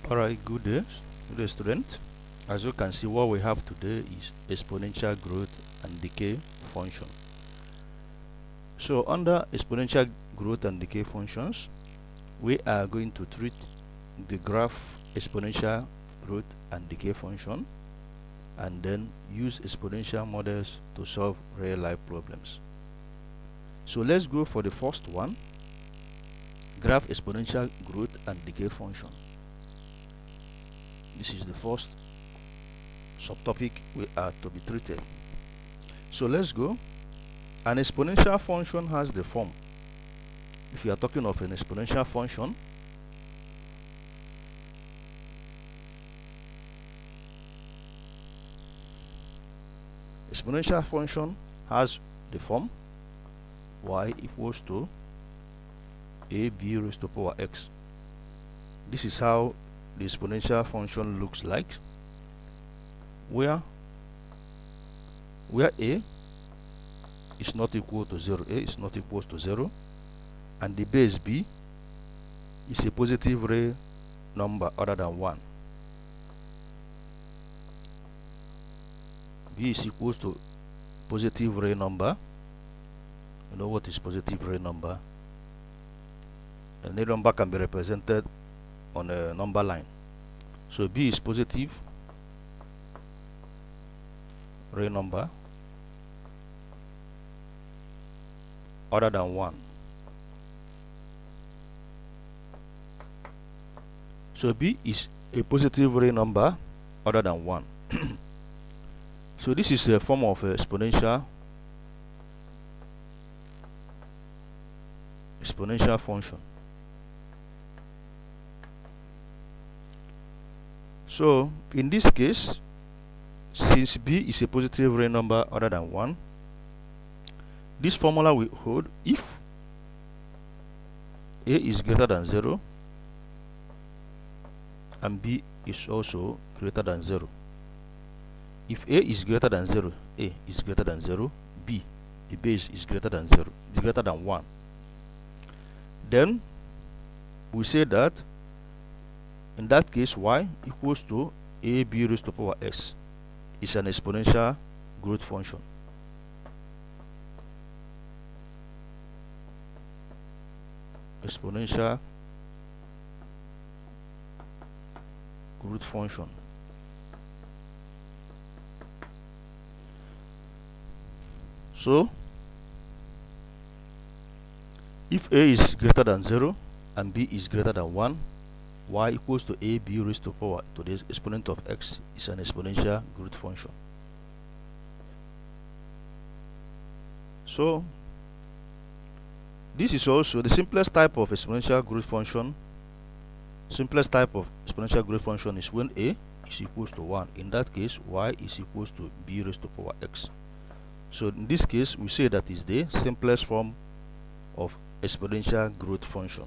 Alright, good day student. As you can see, what we have today is exponential growth and decay function. So under exponential growth and decay functions, we are going to treat the graph exponential growth and decay function and then use exponential models to solve real life problems. So let's go for the first one, graph exponential growth and decay function. This is the first subtopic we are to be treated. So let's go. An exponential function has the form. If you are talking of an exponential function, has the form y equals to ab raised to power x. This is how the exponential function looks like, where a is not equal to 0, a is not equal to 0, and the base b is a positive real number other than 1. B is equals to positive real number. You know what is positive real number? A real number can be represented on a number line. So b is positive real number other than 1. So b is a positive real number other than 1. So this is a form of exponential function. So in this case, since b is a positive real number other than 1, this formula will hold if a is greater than 0 and b is also greater than 0. If a is greater than 0, a is greater than 0, b, the base is greater than 0, is greater than 1. Then we say that in that case y equals to ab raised to power x is an exponential growth function. Exponential growth function. So if a is greater than 0 and b is greater than 1, y equals to ab raised to power to the exponent of x is an exponential growth function. So this is also the simplest type of exponential growth function. Simplest type of exponential growth function is when a is equals to 1. In that case, y is equals to b raised to power x. So in this case, we say that is the simplest form of exponential growth function.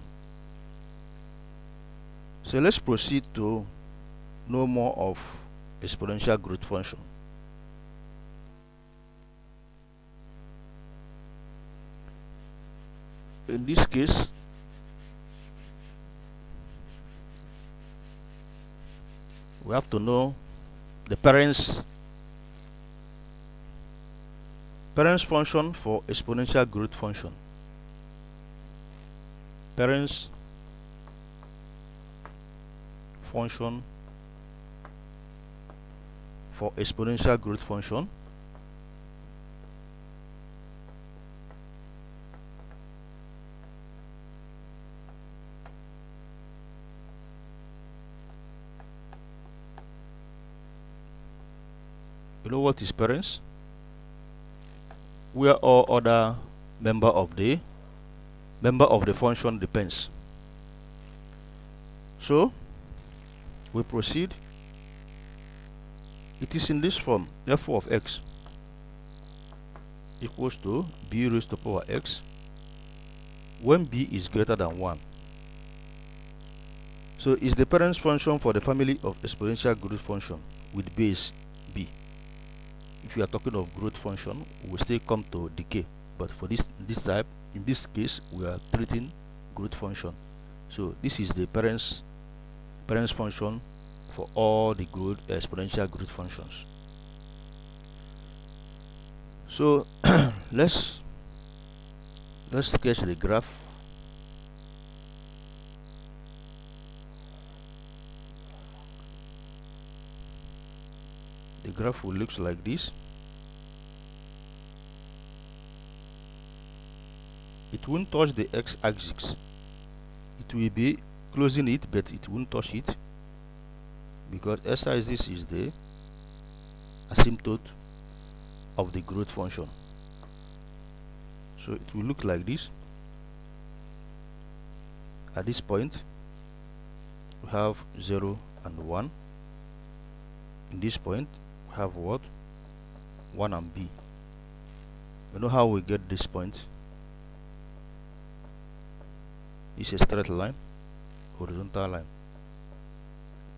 So let's proceed to know more of exponential growth function. In this case, we have to know the parents function for exponential growth function. Parents function for exponential growth function you know what is parents? Where all other member of the function depends. So we proceed. It is in this form, f of x equals to b raised to power x when b is greater than 1. So is the parents function for the family of exponential growth function with base b. If you are talking of growth function, we will still come to decay, but for this type, in this case, we are treating growth function. So this is the parents parent function for all the exponential growth functions. So let's sketch the graph. The graph will look like this. It won't touch the x-axis. It will be closing it, but it won't touch it because x-axis is the asymptote of the growth function. So it will look like this. At this point, we have 0 and 1. In this point, we have what? 1 and b. You know how we get this point? This is a straight line, horizontal line.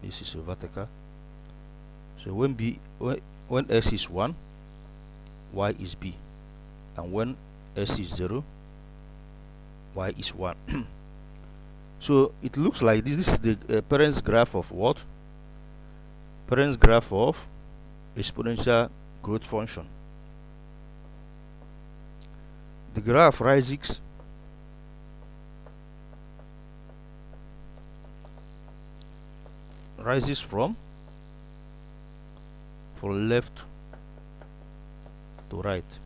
This is a vertical. So when x is 1, y is b, and when s is 0, y is 1. So it looks like this. This is the parent's graph of what? Parent's graph of exponential growth function. The graph rises from left to right.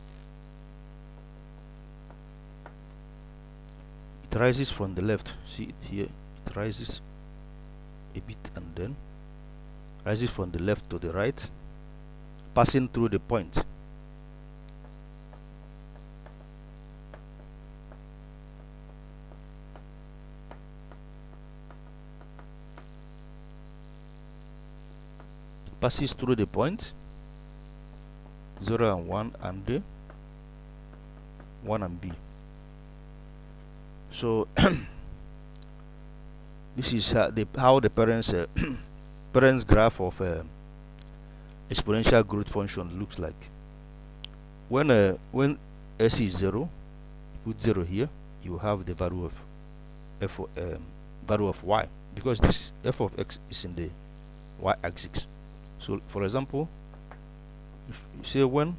It rises from the left. See it here. It rises a bit and then rises from the left to the right, passing through the point. Passes through the point 0 and 1 and 1 and b. So this is how the parent's graph of exponential growth function looks like. When s is 0, put 0 here, you have the value of y, because this f of x is in the y-axis. So for example, if you say when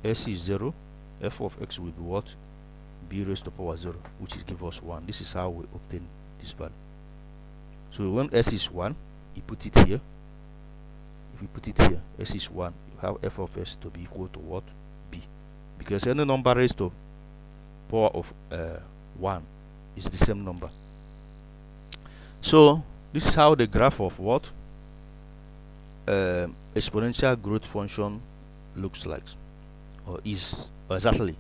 s is 0, f of x will be what? B raised to power 0, which is give us 1. This is how we obtain this value. So when s is 1, you put it here. If you put it here, s is 1, you have f of s to be equal to what? B. Because any number raised to power of 1 is the same number. So this is how the graph of what? Exponential growth function looks like, or is exactly.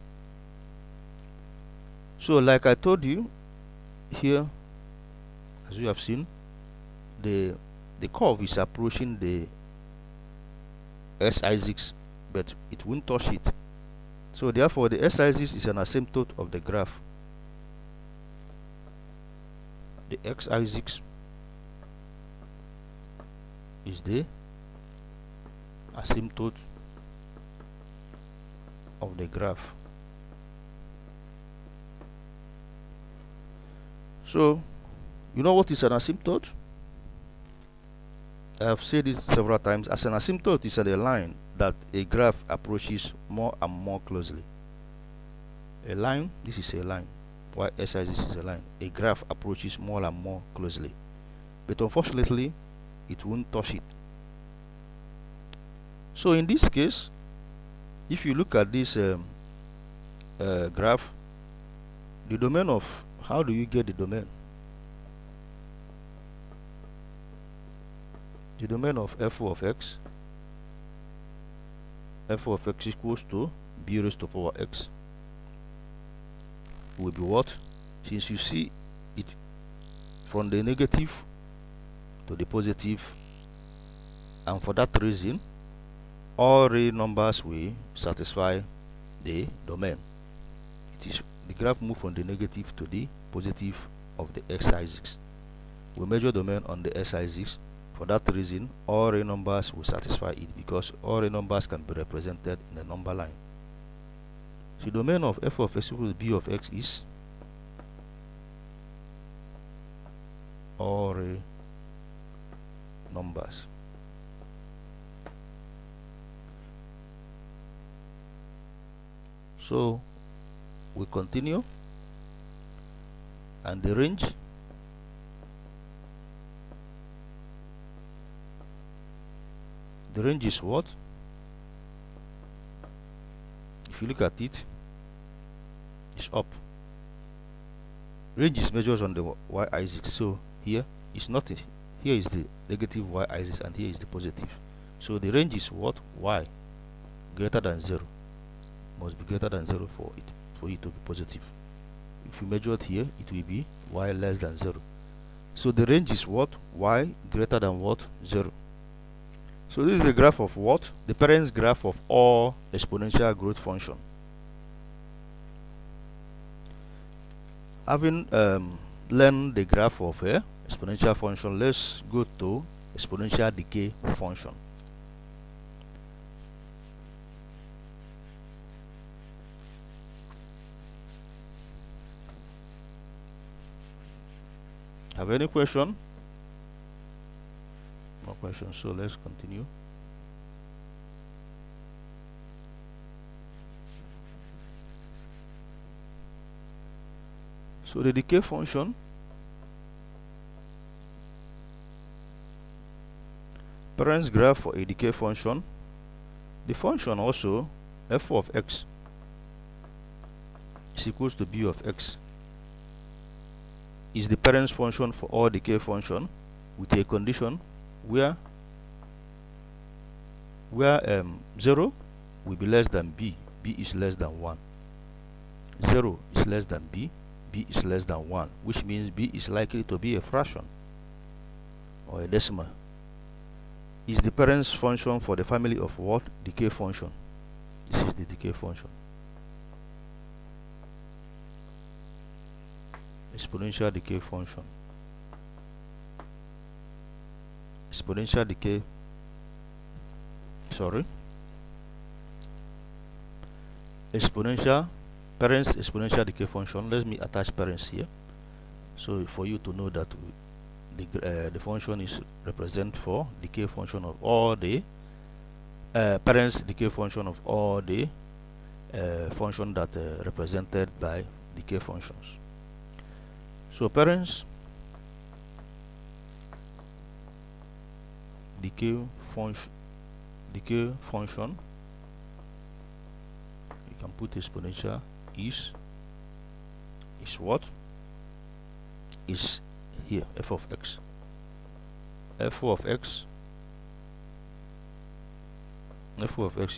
So like I told you here, as you have seen, the curve is approaching the x-axis, but it won't touch it. So therefore the x-axis is an asymptote of the graph. The x-axis is the asymptote of the graph. So you know what is an asymptote? I have said this several times. As an asymptote is a line that a graph approaches more and more closely. A line, this is a line, while x-axis is a line. A graph approaches more and more closely, but unfortunately it won't touch it. So in this case, if you look at this graph, the domain of, how do you get the domain? The domain of f of x equals to b raised to power x will be what? Since you see it from the negative to the positive, and for that reason all real numbers will satisfy the domain. It is the graph move from the negative to the positive of the x-axis. We measure domain on the x-axis. For that reason, all real numbers will satisfy it, because all real numbers can be represented in a number line. So the domain of f of x equals b of x is all real numbers. So we continue, and the range is what? If you look at it, it's up. Range is measured on the y-axis, so here is not it. Here is the negative y-axis and here is the positive. So the range is what? Y greater than 0. Must be greater than 0 for it to be positive. If you measure it here, it will be y less than 0. So the range is what? Y greater than what? 0. So this is the graph of what? The parents graph of all exponential growth function. Having learned the graph of a exponential function, let's go to exponential decay function. Have any question? No question, so let's continue. So the decay function, parents graph for a decay function. The function also f of x is equals to b of x is the parents function for all decay function with a condition where 0 will be less than b is less than 1. 0 is less than b is less than 1, which means b is likely to be a fraction or a decimal. Is the parents function for the family of what? Decay function. This is the decay function. Exponential decay function. Exponential decay, exponential parents exponential decay function. Let me attach parents here, so for you to know that the function is represent for decay function of all the parents decay function of all the function that represented by decay functions. So parents decay function, you can put exponential is what? Is here f of x. f of x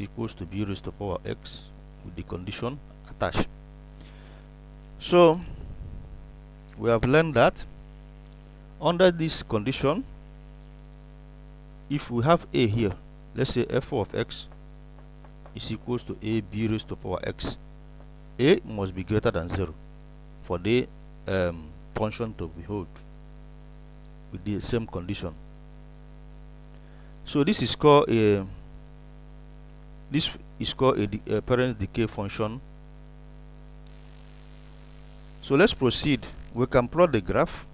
equals to b raised to power x with the condition attached. So we have learned that under this condition, if we have a here, let's say f of x is equals to a b raised to power x, a must be greater than 0 for the function to be hold with the same condition. So this is called a parent decay function. So let's proceed. We can plot the graph.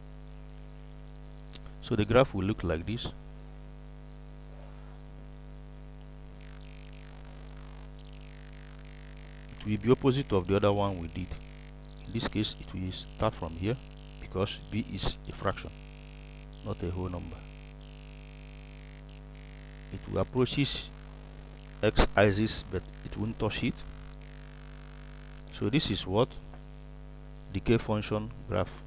So the graph will look like this. It will be opposite of the other one we did. In this case, it will start from here because b is a fraction, not a whole number. It will approach x-axis, but it won't touch it. So this is what? Decay function graph.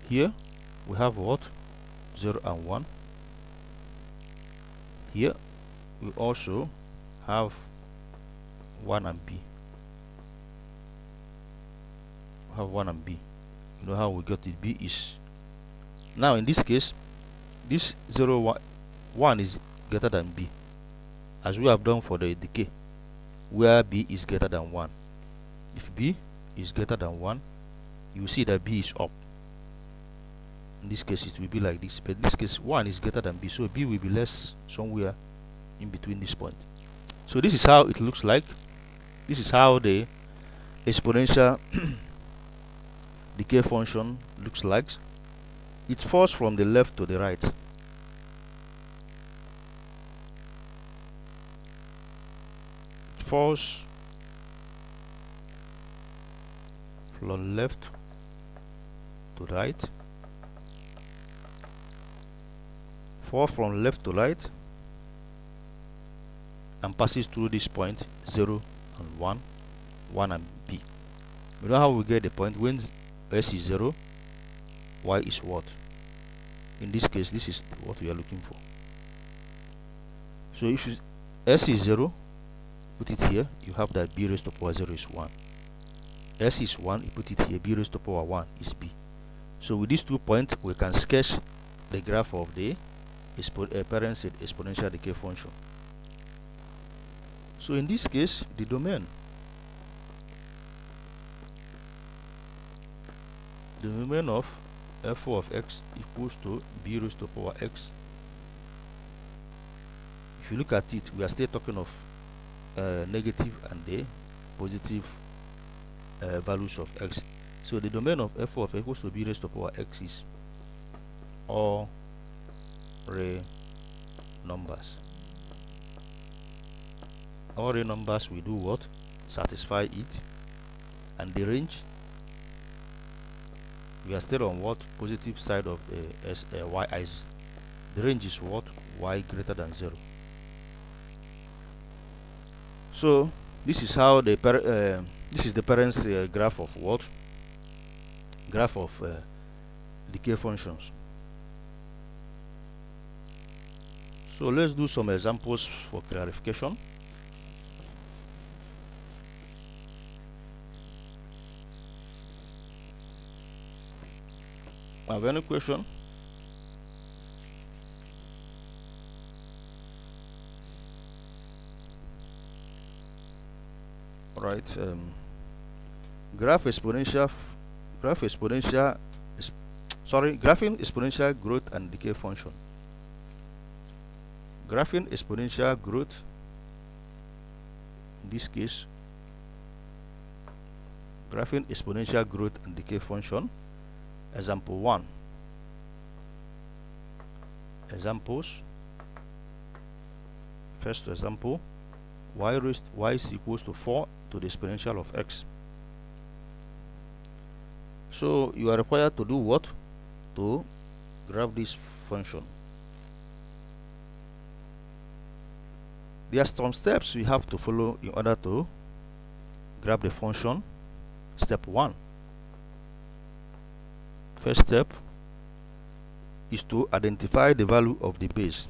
Here we have what? 0 and 1. Here we also have 1 and b. We have 1 and b. You know how we got it? B is, now in this case, this 0 1 is greater than b, as we have done for the decay, where b is greater than 1. If b is greater than 1, you see that b is up. In this case it will be like this, but in this case 1 is greater than b, so b will be less somewhere in between this point. So this is how it looks like. This is how the exponential decay function looks like. it falls from the left to the right. It falls from left to right. Falls from left to right and passes through this point 0 and 1, 1 and B. You know how we get the point? When S is 0, Y is what? In this case, this is what we are looking for. So if S is 0, put it here, you have that B raised to power 0 is 1. S is 1, you put it here, B raised to power 1 is B. So with these 2 points, we can sketch the graph of the parent exponential decay function. So in this case, the domain of f4 of x equals to b raised to power x. If you look at it, we are still talking of negative and the positive values of x. So the domain of f4 of x equals to b raised to power x is all real numbers. All real numbers, we do what? Satisfy it. And the range, we are still on what? Positive side of the y axis. The range is what? Y greater than 0. So this is how the this is the parent's graph of what? Graph of decay functions. So let's do some examples for clarification. Have any question? Right. Graphing exponential growth and decay function. Graphing exponential growth, in this case, graphing exponential growth and decay function. Example 1. Examples. First example, y is equals to 4 to the exponential of x. So you are required to do what? To graph this function. There are some steps we have to follow in order to graph the function. Step 1. First step is to identify the value of the base.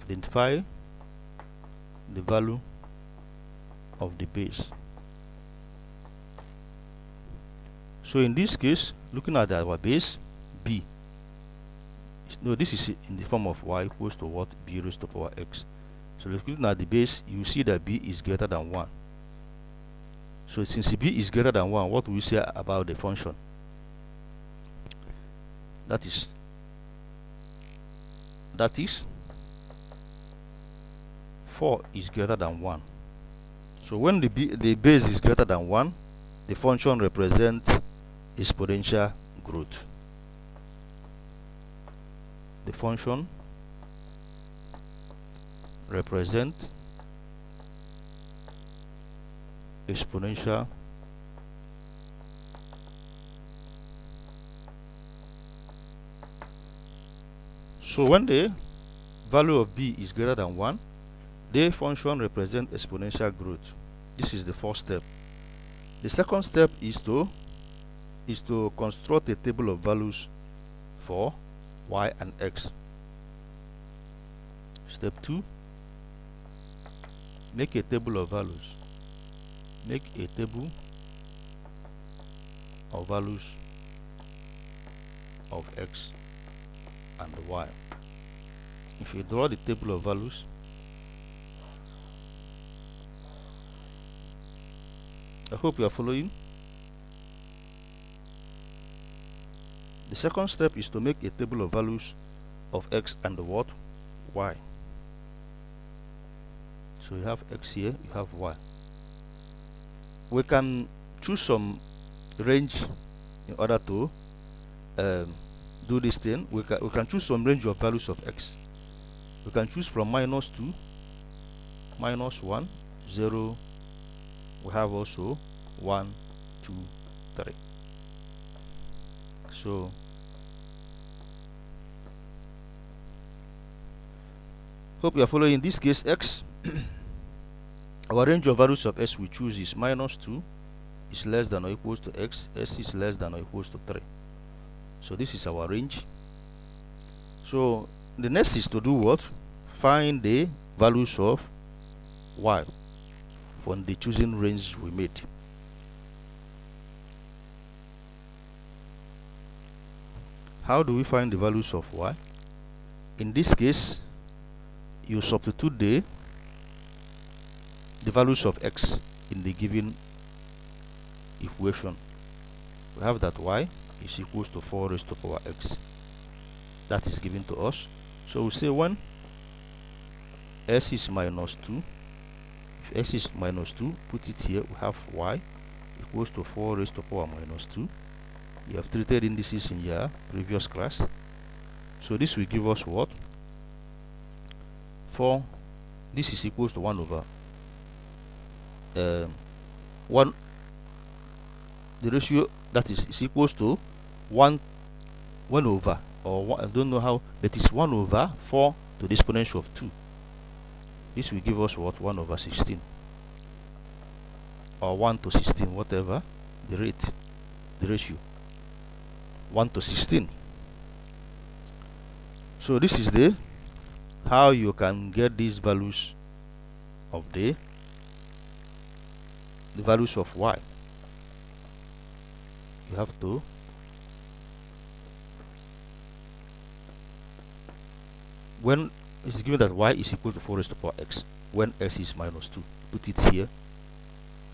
Identify the value of the base. So in this case, looking at our base b, no, this is in the form of y equals to what? B raised to power x. So looking at the base, you see that b is greater than 1. So since b is greater than 1, what will we say about the function? That is 4 is greater than 1. So when the base is greater than 1, the function represents exponential growth. The function represents exponential so when the value of b is greater than 1, the function represents exponential growth. This is the first step. The second step is to construct a table of values for y and x. Step 2, make a table of values. Make a table of values of x and y. If you draw the table of values, I hope you are following. The second step is to make a table of values of x and what? Y. So you have x here, you have y. We can choose some range in order to do this thing, we can choose some range of values of x. We can choose from -2, -1, 0. We have also 1, 2, 3. So hope you are following. In this case, x, our range of values of s we choose is -2 is less than or equals to x, s is less than or equals to 3. So this is our range. So the next is to do what? Find the values of y from the choosing range we made. How do we find the values of y? In this case, you substitute the values of x in the given equation. We have that y is equals to 4 raised to power x. That is given to us. So we say when s is -2, if s is -2, put it here, we have y equals to 4 raised to power -2. You have treated indices in your previous class. So this will give us what? 4. This is equals to 1 over 1. The ratio that is equals to 1 over, or 1, I don't know how, that is 1 over 4 to the exponential of 2. This will give us what? 1 over 16, or 1 to 16, whatever the rate, the ratio, 1 to 16. So this is the how you can get these values of the values of y. You have to when it's given that y is equal to 4 raised to power x, when x is -2, put it here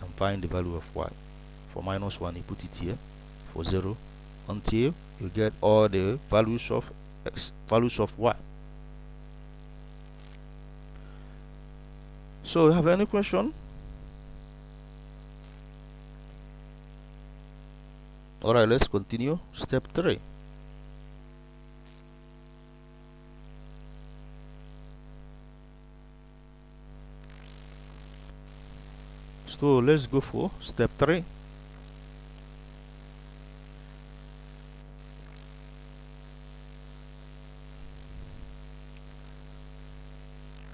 and find the value of y. For -1, you put it here, for 0, until you get all the values of x, values of y. So you have any question? Alright, let's continue. Step 3. So let's go for step 3.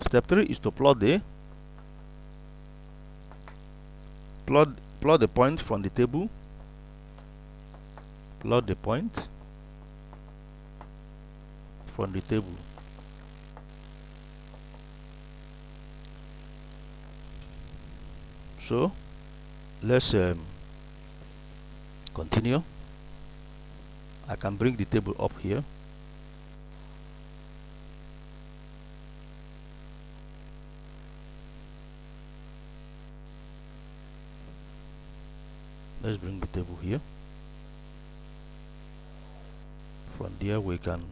Step 3 is to plot the point from the table. Plot the point from the table. So let's continue. I can bring the table up here. Let's bring the table here. From there we can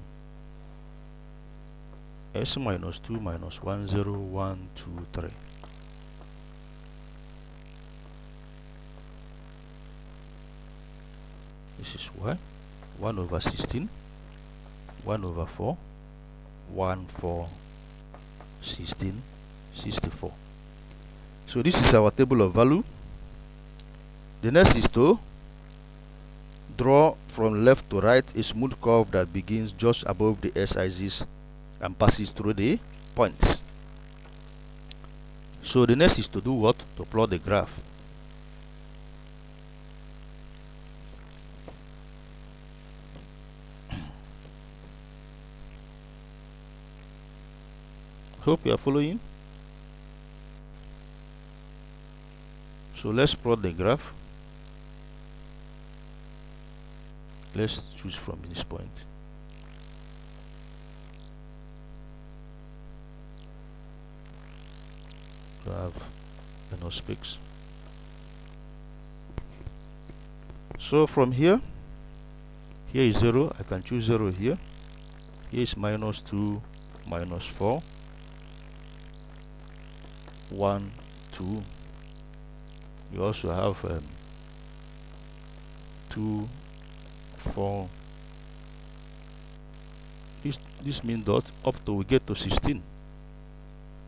s -2 -1 0 1 2 3. This is y, 1 over 16, 1 over 4, 1 4 16 64. So this is our table of value. The next is to draw from left to right a smooth curve that begins just above the x-axis and passes through the points. So the next is to do what? To plot the graph. Hope you are following. So let's plot the graph. Let's choose from this point. We have enough space. So from here is 0. I can choose 0 here. Here is -2, -4, 1 2. You also have 2 for this mean dot up to we get to 16.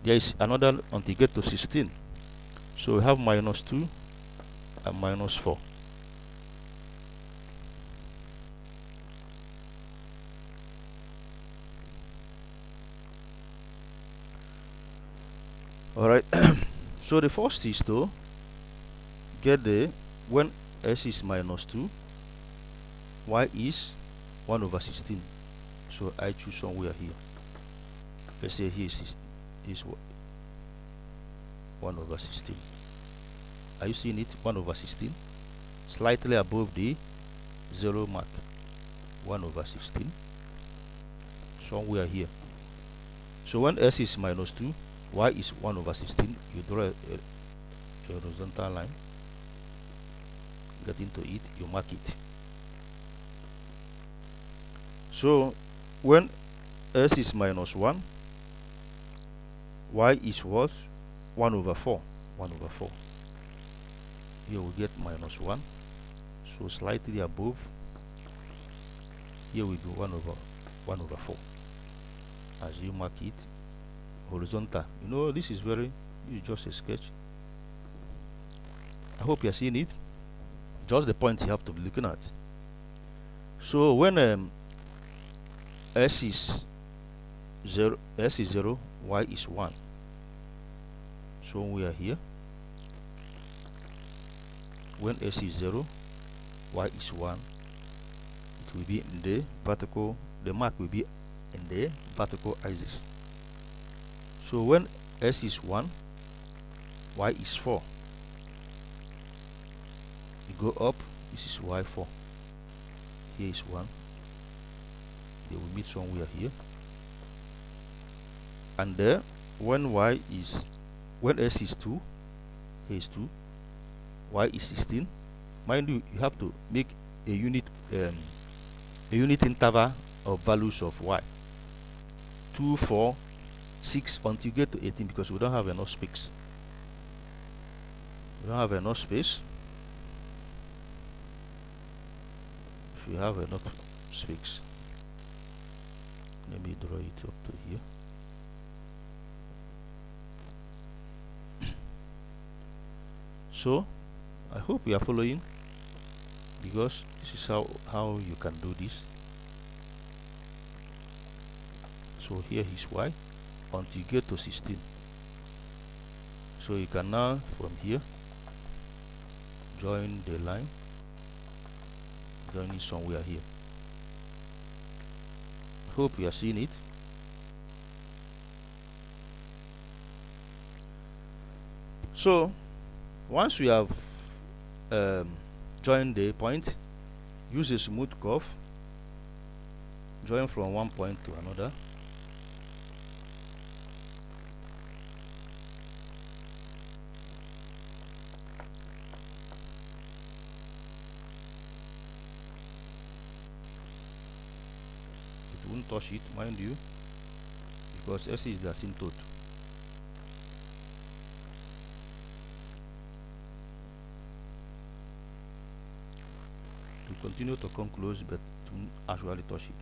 There is another until we get to 16. So we have -2 and -4. Alright, so the first is to get the when s is -2, y is 1/16. So I choose somewhere here. Let's say here is 1/16. Are you seeing it? 1/16, slightly above the 0 mark. 1/16, somewhere here. So when s is -2, y is 1/16, you draw a horizontal line, get into it, you mark it. So when s is -1, y is what? 1/4. 1/4. Here we get -1, so slightly above. Here will be 1/4. As you mark it, horizontal. You know, this is just a sketch. I hope you are seeing it. Just the point you have to be looking at. So when s is 0, y is 1. So we are here. When s is 0, y is 1, it will be in the vertical. The mark will be in the vertical axis. So when s is 1, y is 4. You go up, this is y4. Here is 1. They will meet somewhere here. And there, when s is 2, here is 2, y is 16. Mind you, you have to make a unit interval of values of y. 2, 4, 6 until you get to 18, because we don't have enough space. We don't have enough space. If you have enough space, let me draw it up to here. So I hope you are following, because this is how you can do this. So here is y until you get to 16. So you can now from here join the line, join it somewhere here. Hope you are seeing it. So once we have joined the point, use a smooth curve, join from one point to another. It won't touch it, mind you, because s is the asymptote. To continue to come close, but to actually touch it.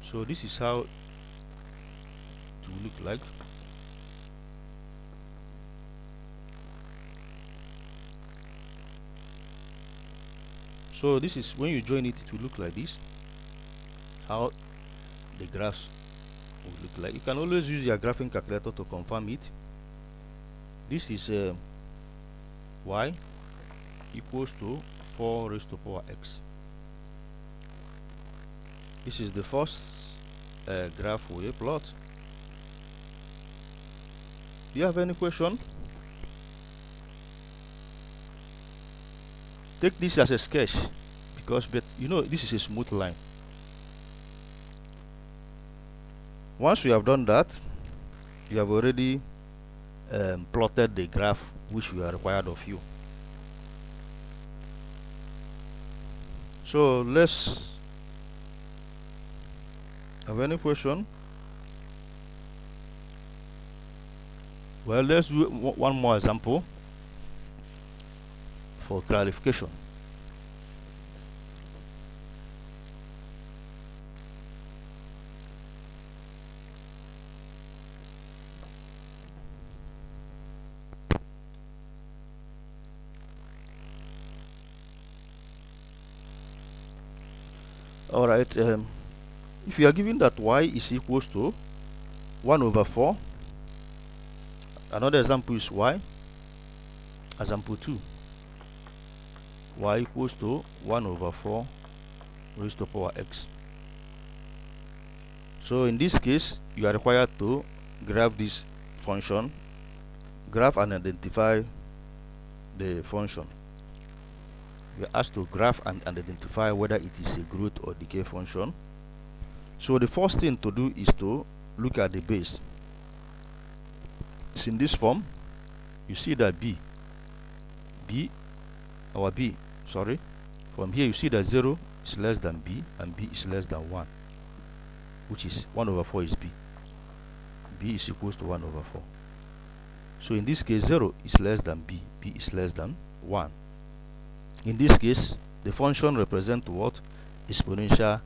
So this is how it will look like. So this is when you join it, it will look like this. How the graphs will look like. You can always use your graphing calculator to confirm it. This is y equals to 4 raised to power x. This is the first graph we plot. Do you have any question? Take this as a sketch, because you know this is a smooth line. Once you have done that, you have already plotted the graph which we are required of you. So let's have any question. Well, let's do one more example for clarification. Alright, if you are given that y is equals to 1 over 4, another example is y, example 2, y equals to 1 over 4 raised to power x. So in this case, you are required to graph this function, graph and identify the function. We are asked to graph and identify whether it is a growth or decay function. So the first thing to do is to look at the base. It's in this form. You see that from here you see that 0 is less than b and b is less than 1, which is 1 over 4 is b. B is equals to 1 over 4. So in this case, 0 is less than b, b is less than 1. In this case, the function represents what? Exponential.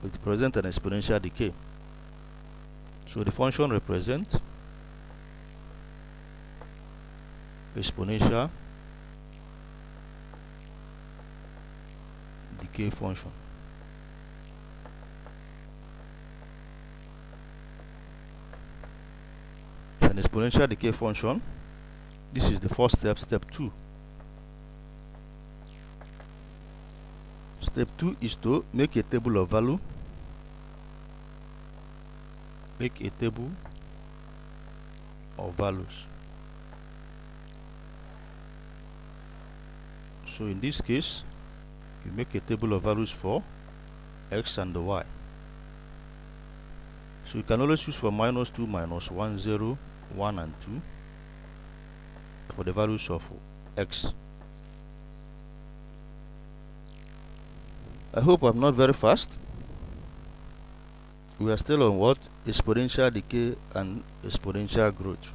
It represents an exponential decay. So the function represents exponential decay function. An exponential decay function. This is the first step, step 2. Step 2 is to make a table of value. Make a table of values. So in this case, you make a table of values for x and the y. So you can always use for -2, -1, 0, 1 and 2 for the values of x. I hope I'm not very fast. We are still on what? Exponential decay and exponential growth.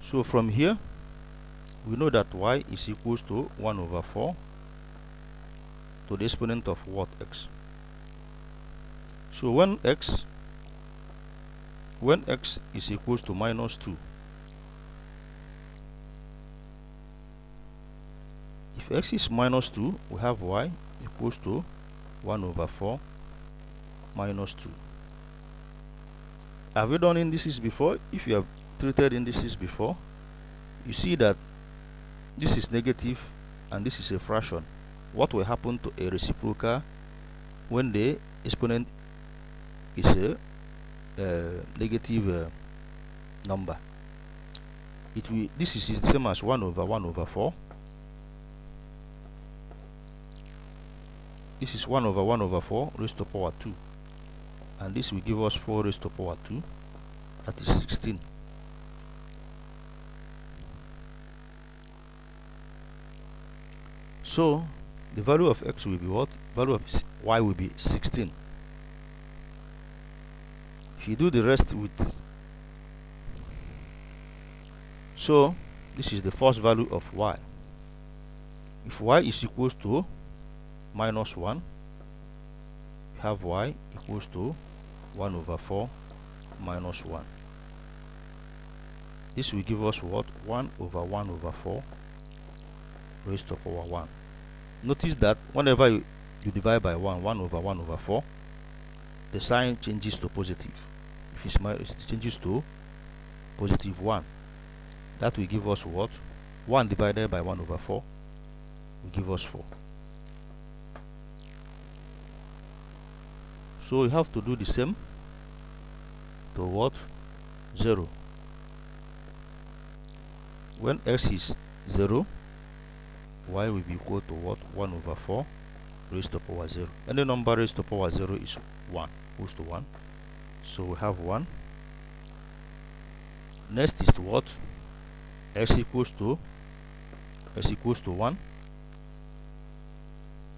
So from here, we know that y is equals to 1 over 4 to the exponent of what? X. So when x is equals to -2, if x is -2, we have y equals to 1 over 4 minus 2. Have you done indices before? If you have treated indices before, you see that this is negative and this is a fraction. What will happen to a reciprocal when the exponent is a negative number? This is the same as 1 over 4. This is 1 over 4 raised to power 2, and this will give us 4 raised to power 2, that is 16. So the value of x will be what? Value of y will be 16. If you do the rest with, so this is the first value of y. If y is equals to -1, we have y equals to 1 over 4 minus 1. This will give us what? 1 over 1 over 4 raised to power 1. Notice that whenever you divide by 1 over 1 over 4, the sign changes to positive. If it's minus, it changes to positive 1. That will give us what? 1 divided by 1 over 4 will give us 4. So you have to do the same to what? 0. When x is 0, y will be equal to what? 1 over 4 raised to power 0. Any number raised to power 0 is 1, equals to 1. So we have 1. Next is what? x equals to 1.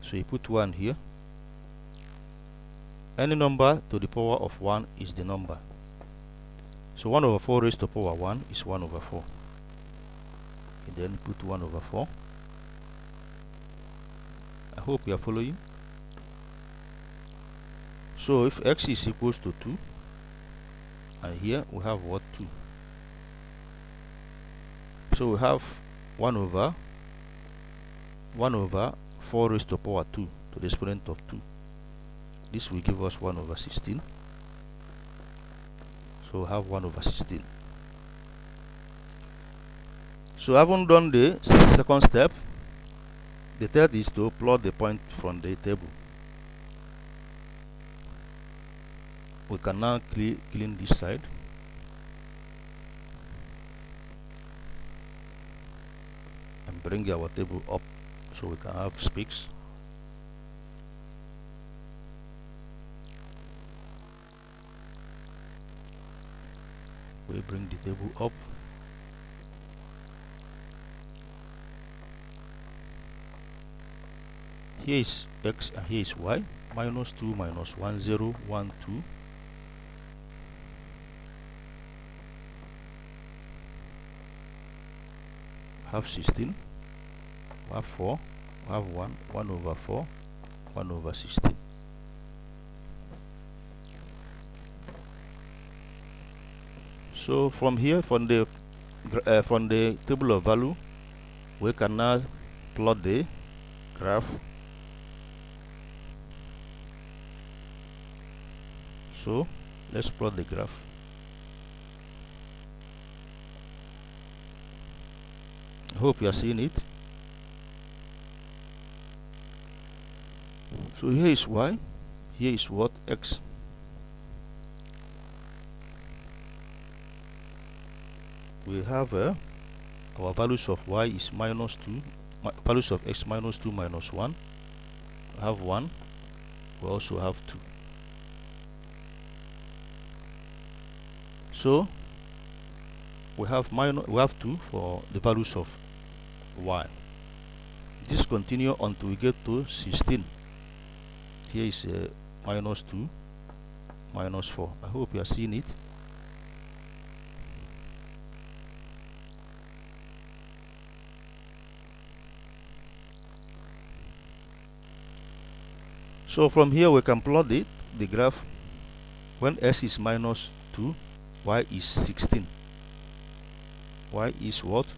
So you put 1 here. Any number to the power of 1 is the number. So 1 over 4 raised to power 1 is 1 over 4. And then put 1 over 4. I hope you are following. So if x is equals to 2, and here we have what? 2. So we have 1 over 4 raised to power 2 to the exponent of 2. This will give us 1 over 16. So we have 1 over 16. So having done the second step, the third is to plot the point from the table. We can now clean this side. And bring our table up so we can have space. We bring the table up. Here is x and here is y. Minus 2 minus 1, 0, 1, 2. Have 16. We have 4. We have 1. 1 over 4. 1 over 16. So from here, from the table of value, we can now plot the graph. So let's plot the graph. I hope you are seeing it. So here is y, here is what? X. We have our values of y is minus 2, values of x minus 2 minus 1. We have 1. We also have 2. So we have 2 for the values of y. This continue until we get to 16. Here is minus 2, minus 4. I hope you are seeing it. So from here we can plot the graph. When s is minus 2, y is 16. Y is what?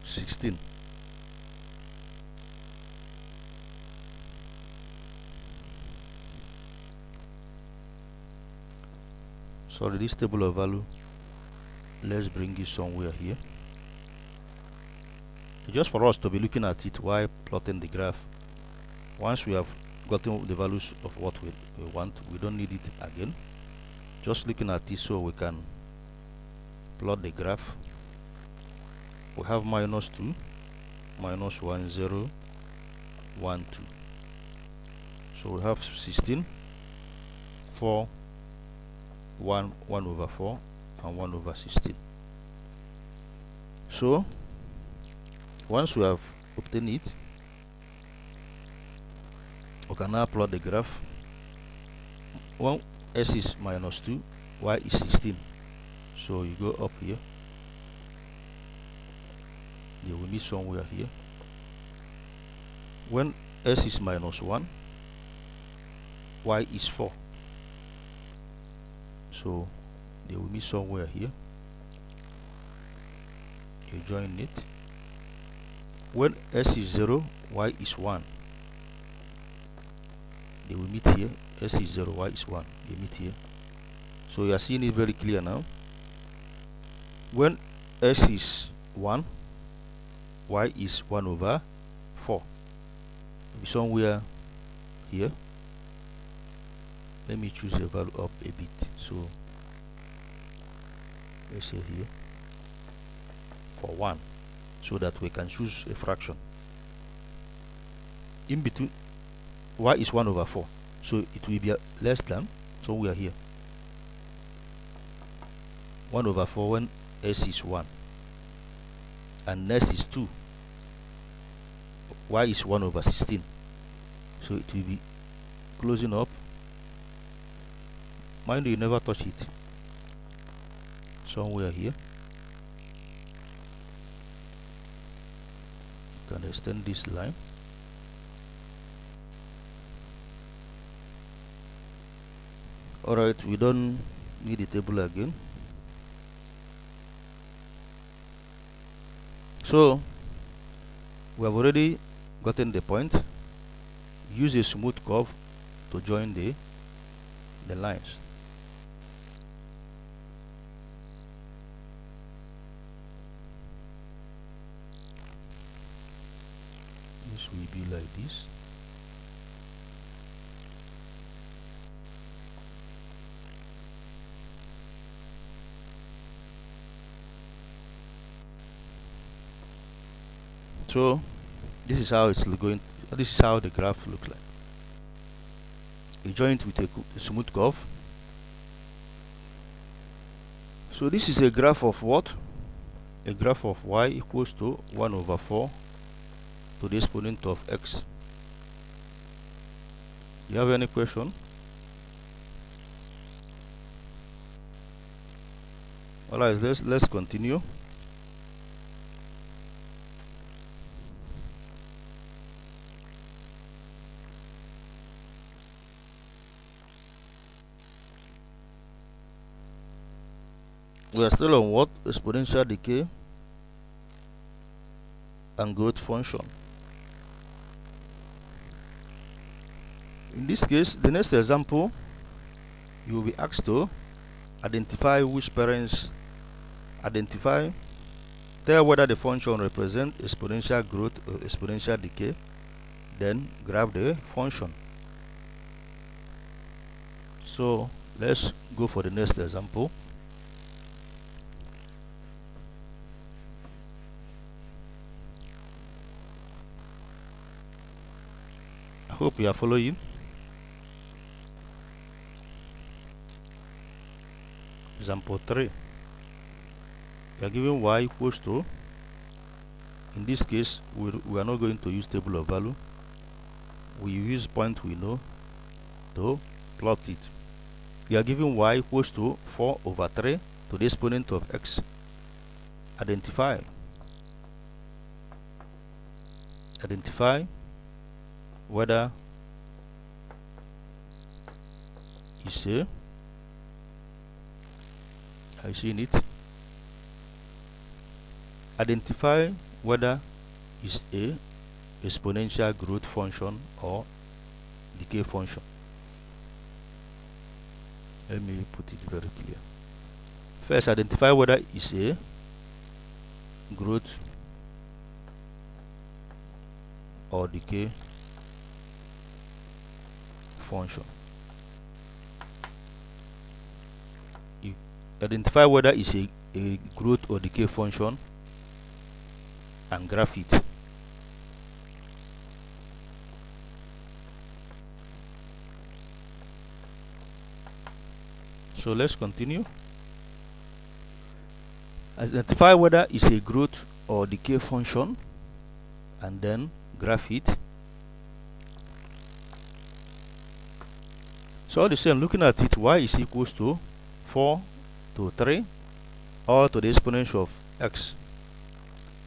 16. Sorry, this table of value, let's bring it somewhere here. Just for us to be looking at it while plotting the graph. Once we have gotten the values of what we want, we don't need it again. Just looking at this so we can plot the graph. We have minus 2, minus 1, 0, 1, 2. So we have 16, 4, 1, 1 over 4, and 1 over 16. So once we have obtained it, we can now plot the graph. When s is minus 2, y is 16. So you go up here. You will meet somewhere here. When s is minus 1, y is 4. So they will meet somewhere here. You join it. When s is 0, y is 1. They will meet here. S is 0, y is 1. They meet here. So you are seeing it very clear now. When s is 1, y is 1 over 4. Be somewhere here. Let me choose the value up a bit. So let's say here for 1, so that we can choose a fraction. In between, y is 1 over 4, so it will be less than, so we are here 1 over 4 when s is 1 and s is 2. Y is 1 over 16, so it will be closing up. Mind you, never touch it. somewhere here. You can extend this line. Alright, we don't need the table again. So we have already gotten the point. Use a smooth curve to join the lines. This will be like this. So this is how it's going. This is how the graph looks like. You join it with a smooth curve. So this is a graph of what? A graph of y equals to 1 over 4 to the exponent of x. You have any question? Alright, let's continue. We are still on what? Exponential decay and growth function. In this case, the next example, you will be asked to identify which parents, tell whether the function represents exponential growth or exponential decay, then graph the function. So let's go for the next example. I hope you are following. Example 3. We are given y equals to, in this case we are not going to use table of value, we use point we know to plot it. We are given y equals to 4 over 3 to the exponent of x. Identify whether is a, are you seeing it? Identify whether is a exponential growth function or decay function. Let me put it very clear. First, identify whether is a growth or decay function. You identify whether it's a growth or decay function and graph it. So let's continue. Identify whether it's a growth or decay function and then graph it. So all the same, looking at it, y is equals to 4 to 3 or to the exponential of x.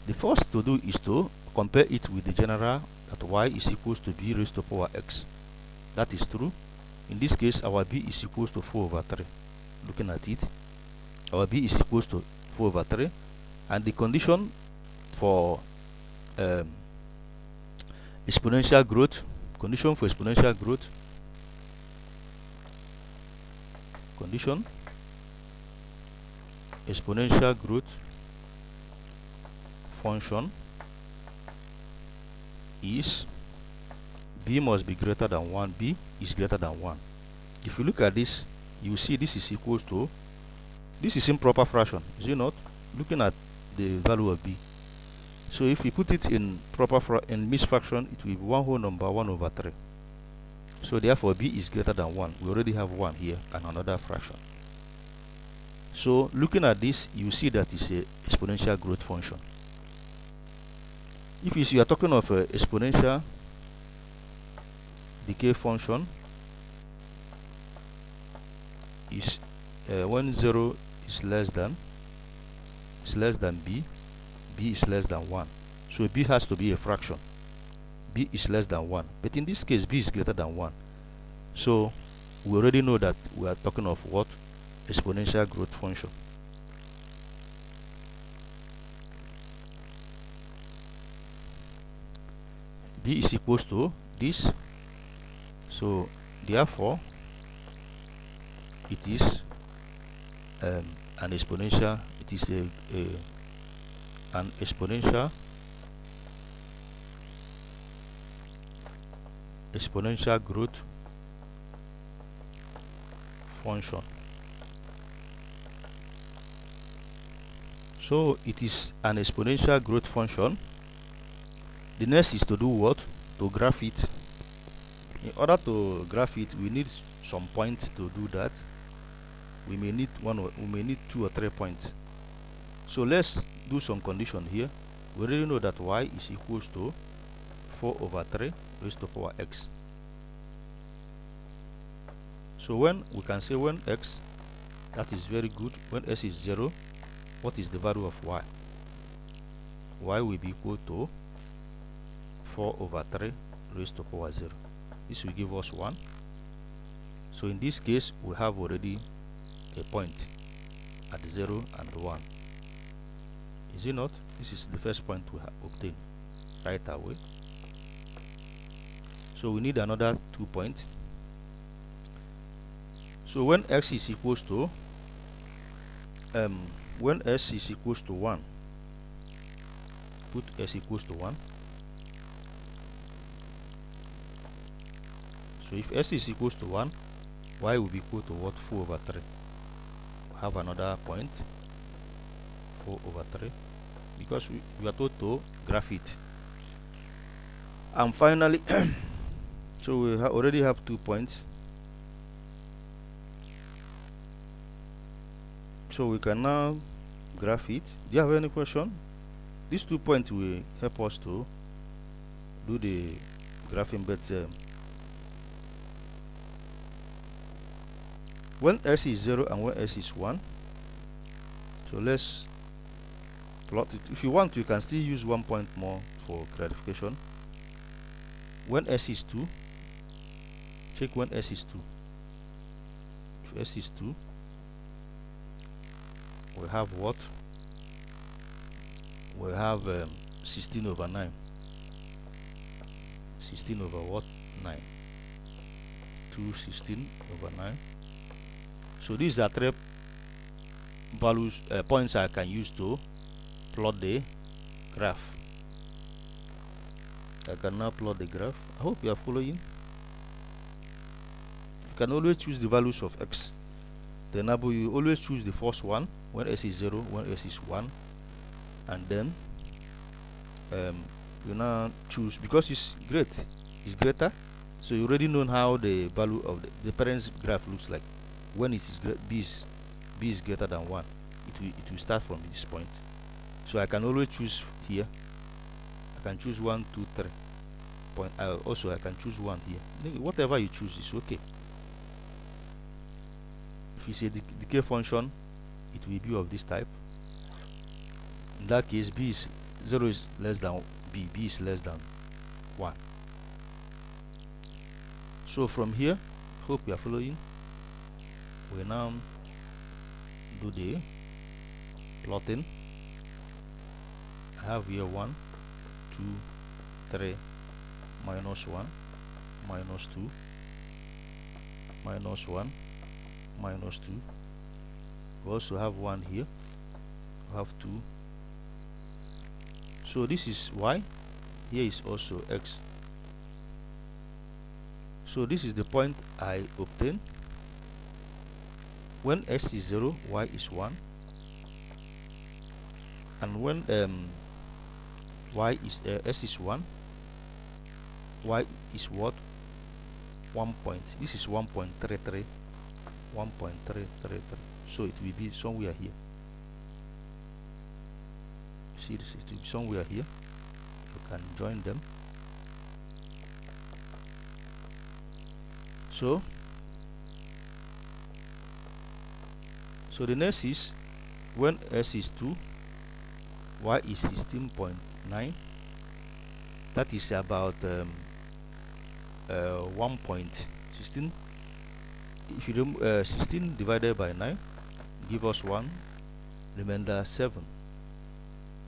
The first to do is to compare it with the general that y is equals to b raised to power x. That is true. In this case, our b is equals to 4 over 3. Looking at it, our b is equals to 4 over 3, and the condition for exponential growth, exponential growth function is b must be greater than 1. B is greater than 1. If you look at this, you see this is equals to, this is improper fraction, is it not? Looking at the value of b. So if we put it in mixed fraction, it will be 1 whole number 1 over 3. So therefore b is greater than 1. We already have 1 here and another fraction. So looking at this, you see that it's a exponential growth function. If you are talking of a exponential decay function, is when 0 is less than is less than b, b is less than 1. So b has to be a fraction. B is less than 1. But in this case, b is greater than 1. So we already know that we are talking of what? Exponential growth function. B is equals to this. So therefore it is an exponential. It is an exponential growth function. So it is an exponential growth function. The next is to do what? To graph it. In order to graph it, we need some points to do that. We may need we may need 2 or 3 points. So let's do some condition here. We already know that y is equals to 4 over 3 raised to power x. So when we can say when x, that is very good. When s is 0, what is the value of y? Y will be equal to 4 over 3 raised to power 0. This will give us 1. So in this case, we have already a point at 0 and 1. Is it not? This is the first point we have obtained right away. So we need another 2 points. So when x is equals to when s is equals to 1, put s equals to 1. So if s is equals to 1, y will be equal to what? 4 over 3. Have another point, 4 over 3, because we are told to graph it. And finally, so we already have 2 points. So we can now graph it. Do you have any question? These 2 points will help us to do the graphing, but when s is 0 and when s is 1, so let's plot it. If you want, you can still use 1 point more for clarification. When s is 2, check when s is 2. If s is 2, we have what? We have 16 over 9. 16 over what? 9. 2 16 over 9. So these are 3 values, points I can use to plot the graph. I can now plot the graph. I hope you are following. You can always choose the values of x. Then you always choose the first one when s is 0, when s is 1, and then you now choose, because it's greater, so you already know how the value of the parent's graph looks like. When it is b is greater than 1, it will start from this point. So I can always choose here. I can choose 1 2 3 point. Also I can choose 1 here. Whatever you choose is okay. If you say decay function, it will be of this type. In that case, 0 is less than b is less than 1. So from here, hope you are following. We now do the plotting. I have here 1 2 3 minus 1 minus 2 minus 1 minus 2. We also have 1 here. We have 2. So this is y. Here is also x. So this is the point I obtained. When s is 0, y is 1. And when s is 1, y is what? 1 point. This is 1.33. 1.333. So it will be somewhere here. See this, it will be somewhere here. You can join them. So the next is when s is 2, y is 16.9. That is about 1.16. If you do 16 divided by 9, give us 1, remainder 7.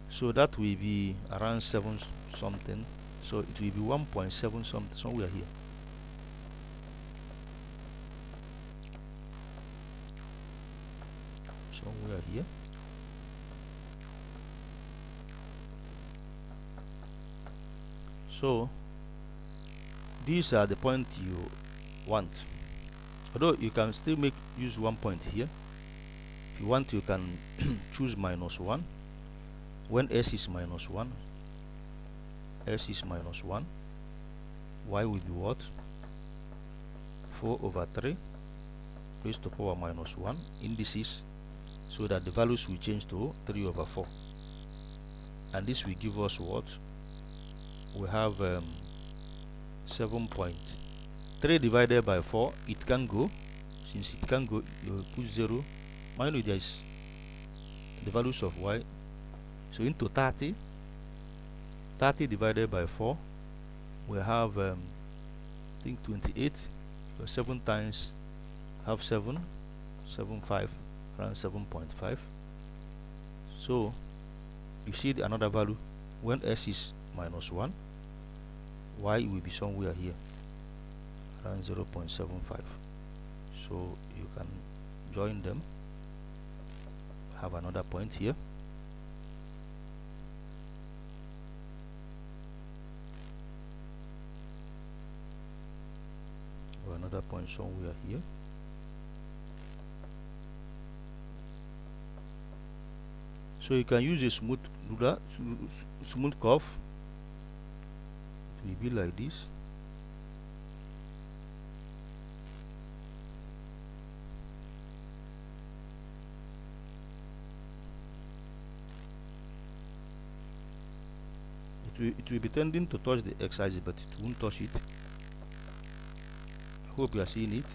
So that will be around 7 something. So it will be 1.7 something, somewhere here. Somewhere here. So these are the points you want. Although you can still use 1 point here. If you want, you can choose -1. When s is -1, s is -1, y will be what? 4/3 raised to power -1 indices, so that the values will change to 3/4. And this will give us what? We have 7.3 divided by 4. It can go. Since it can go, you put 0. Mind you, there is the values of y. So into 30 divided by 4, we have I think 28. So 7 times half 7, 7.5, around 7.5. So you see another value. When s is -1, y will be somewhere here, around 0.75. So you can join them. Have another point here. Or another point somewhere here. So you can use a smooth ruler, smooth curve. It will be like this. It will be tending to touch the x-axis, but it won't touch it. I hope you are seeing it.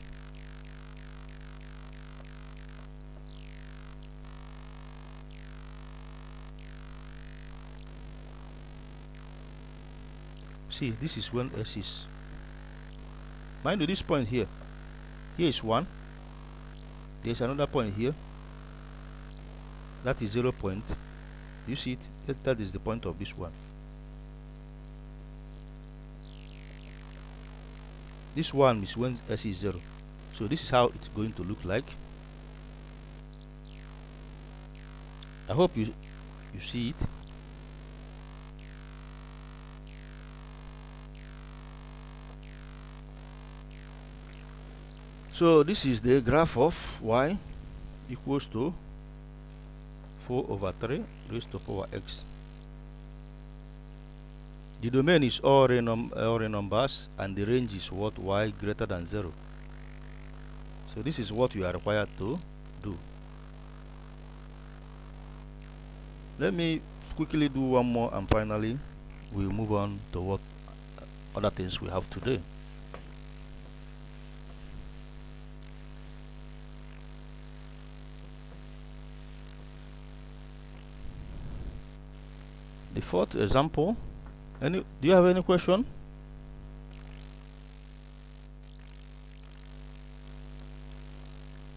See, this is when s is. Mind you, this point here is 1. There's another point here. That is 0 point. You see it? That is the point of this one. This one is when s is 0. So this is how it's going to look like. I hope you see it. So this is the graph of y equals to 4/3 raised to power x. The domain is all real numbers, and the range is what? Y greater than 0. So this is what you are required to do. Let me quickly do one more, and finally we'll move on to what other things we have today. The fourth example. Do you have any question?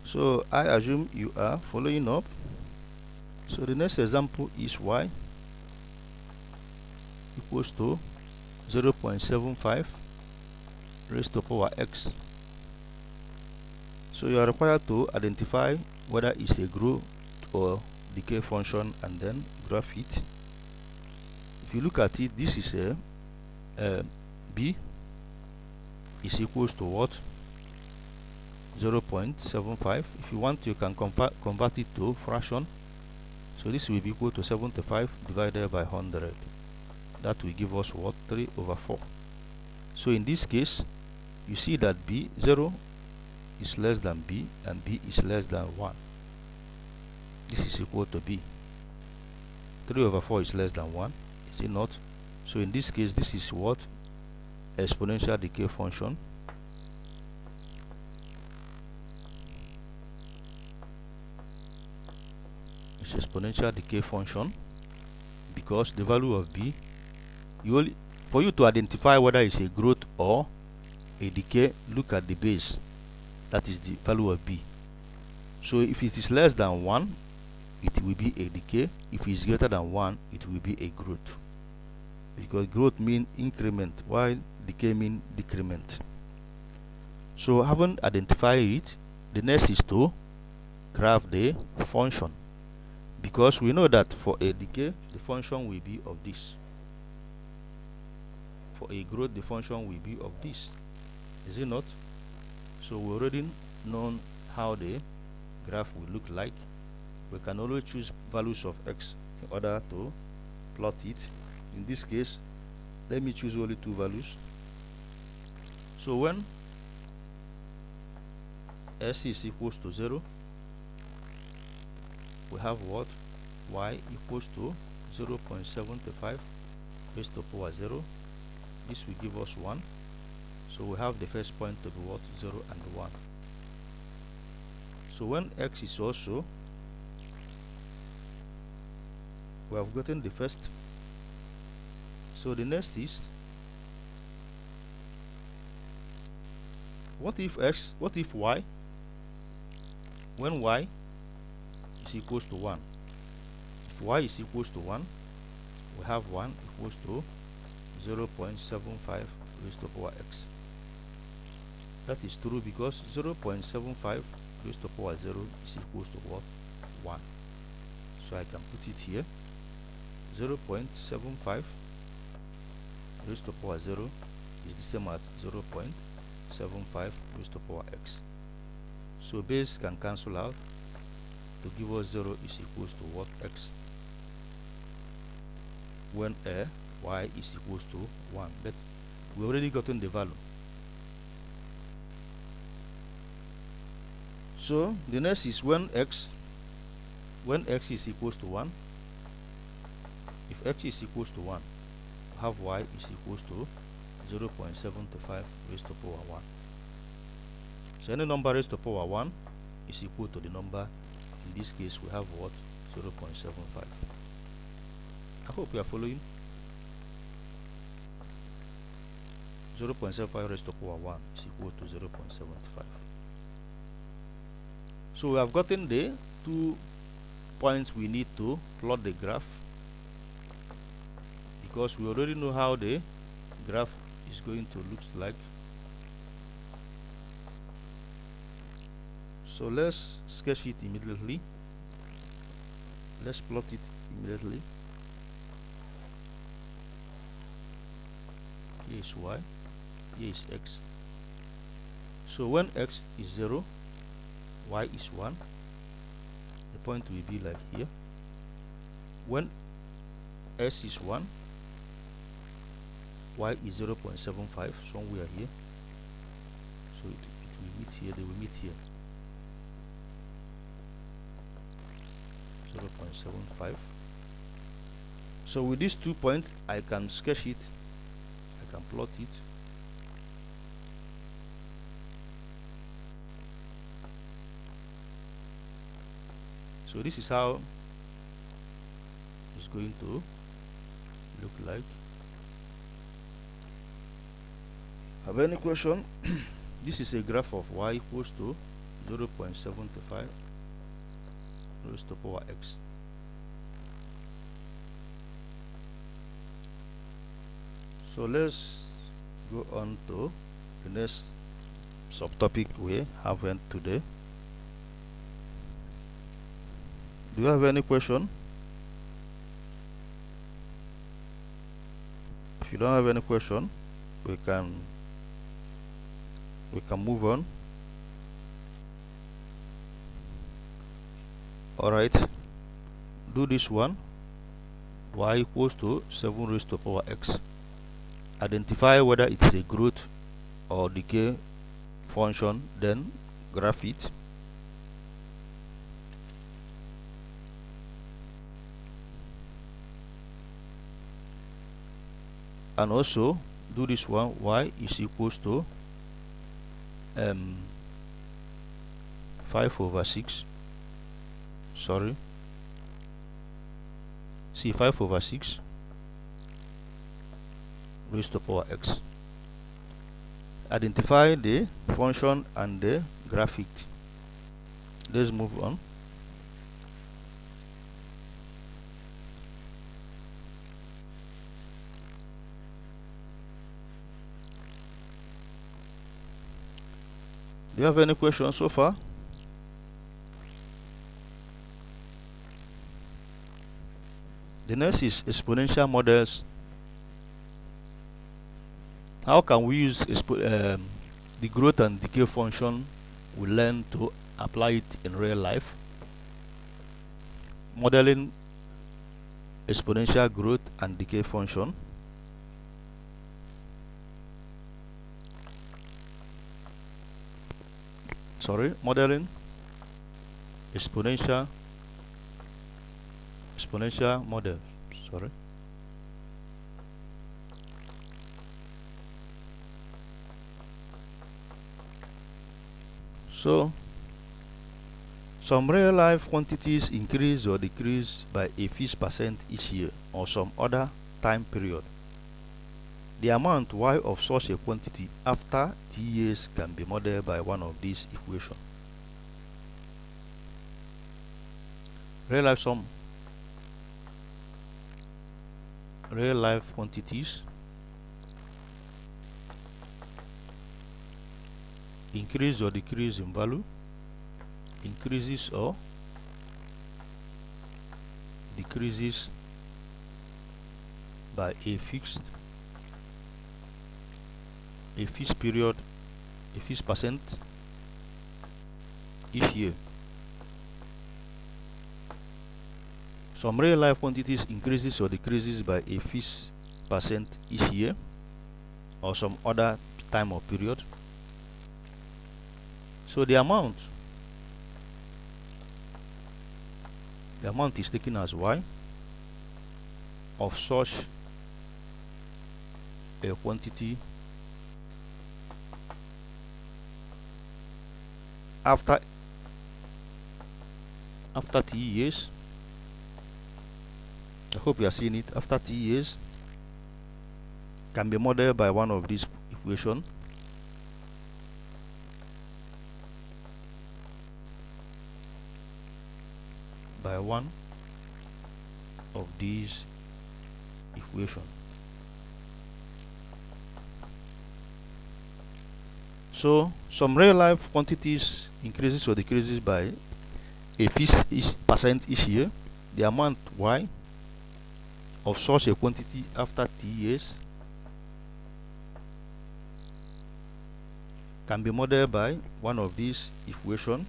So I assume you are following up. So the next example is y equals to 0.75 raised to power x. So you are required to identify whether it's a growth or decay function, and then graph it. If you look at it, this is b is equals to what? 0.75. If you want, you can convert it to fraction. So this will be equal to 75 divided by 100. That will give us what? 3/4. So in this case, you see that 0 is less than b, and b is less than 1. This is equal to b. 3/4 is less than 1. Is it not? So in this case, this is what? Exponential decay function. It's exponential decay function. because the value of b, for you to identify whether it's a growth or a decay, look at the base, that is the value of b. So if it is less than 1, it will be a decay. If it is greater than 1, it will be a growth, because growth means increment while decay means decrement. So having identified it, the next is to graph the function, because we know that for a decay the function will be of this, for a growth the function will be of this, is it not? So we already know how the graph will look like. We can always choose values of x in order to plot it. In this case, let me choose only 2 values. So when s is equals to 0, we have what? Y equals to 0.75 raised to power 0. This will give us 1. So we have the first point to be what? 0 and 1. So when x is also, we have gotten the first. So the next is, what if y, when y is equals to 1, if y is equals to 1, we have 1 equals to 0.75 raised to power x. That is true because 0.75 raised to power 0 is equals to what? 1. So I can put it here. 0.75 raised to power 0 is the same as 0.75 raised to power x. So base can cancel out to give us 0 is equals to what? X. When y is equals to 1, but we already gotten the value. So the next is when x is equals to 1. If x is equals to 1, we have y is equals to 0.75 raised to power 1. So any number raised to power 1 is equal to the number. In this case, we have what? 0.75. I hope you are following. 0.75 raised to power 1 is equal to 0.75. So we have gotten the 2 points we need to plot the graph, because we already know how the graph is going to look like. So let's sketch it immediately. Let's plot it immediately. Here is y, here is x. So when x is 0, y is 1, the point will be like here. When s is 1, y is 0.75, somewhere here. So it will meet here, they will meet here. 0.75. So with these 2 points, I can sketch it, I can plot it. So this is how it's going to look like. Have any question? This is a graph of y equals to 0.75 raised to power x. So let's go on to the next subtopic we have today. Do you have any question? If you don't have any question, we can move on. All right, do this one. Y equals to 7 raised to power x. Identify whether it is a growth or decay function, then graph it. And also do this one. Y is equals to 5 over 6. Sorry, See 5 over 6 raised to power x. Identify the function and the graphic. Let's move on. Do you have any questions so far? The next is exponential models. How can we use the growth and decay function we learn to apply it in real life? Modeling exponential growth and decay function. Modeling exponential model. So some real life quantities increase or decrease by a fixed percent each year or some other time period. The amount y of such a quantity after t years can be modeled by one of these equations. Real life quantities increase or decrease in value, increases or decreases by a fixed period, a fixed percent each year. Some real life quantities increases or decreases by a fixed percent each year or some other time or period. So the amount is taken as y of such a quantity after t years. I hope you are seeing it. After t years can be modeled by one of these equations. By one of these equations. So some real life quantities increases or decreases by a fixed percent each year. The amount y of such a quantity after t years can be modeled by one of these equations.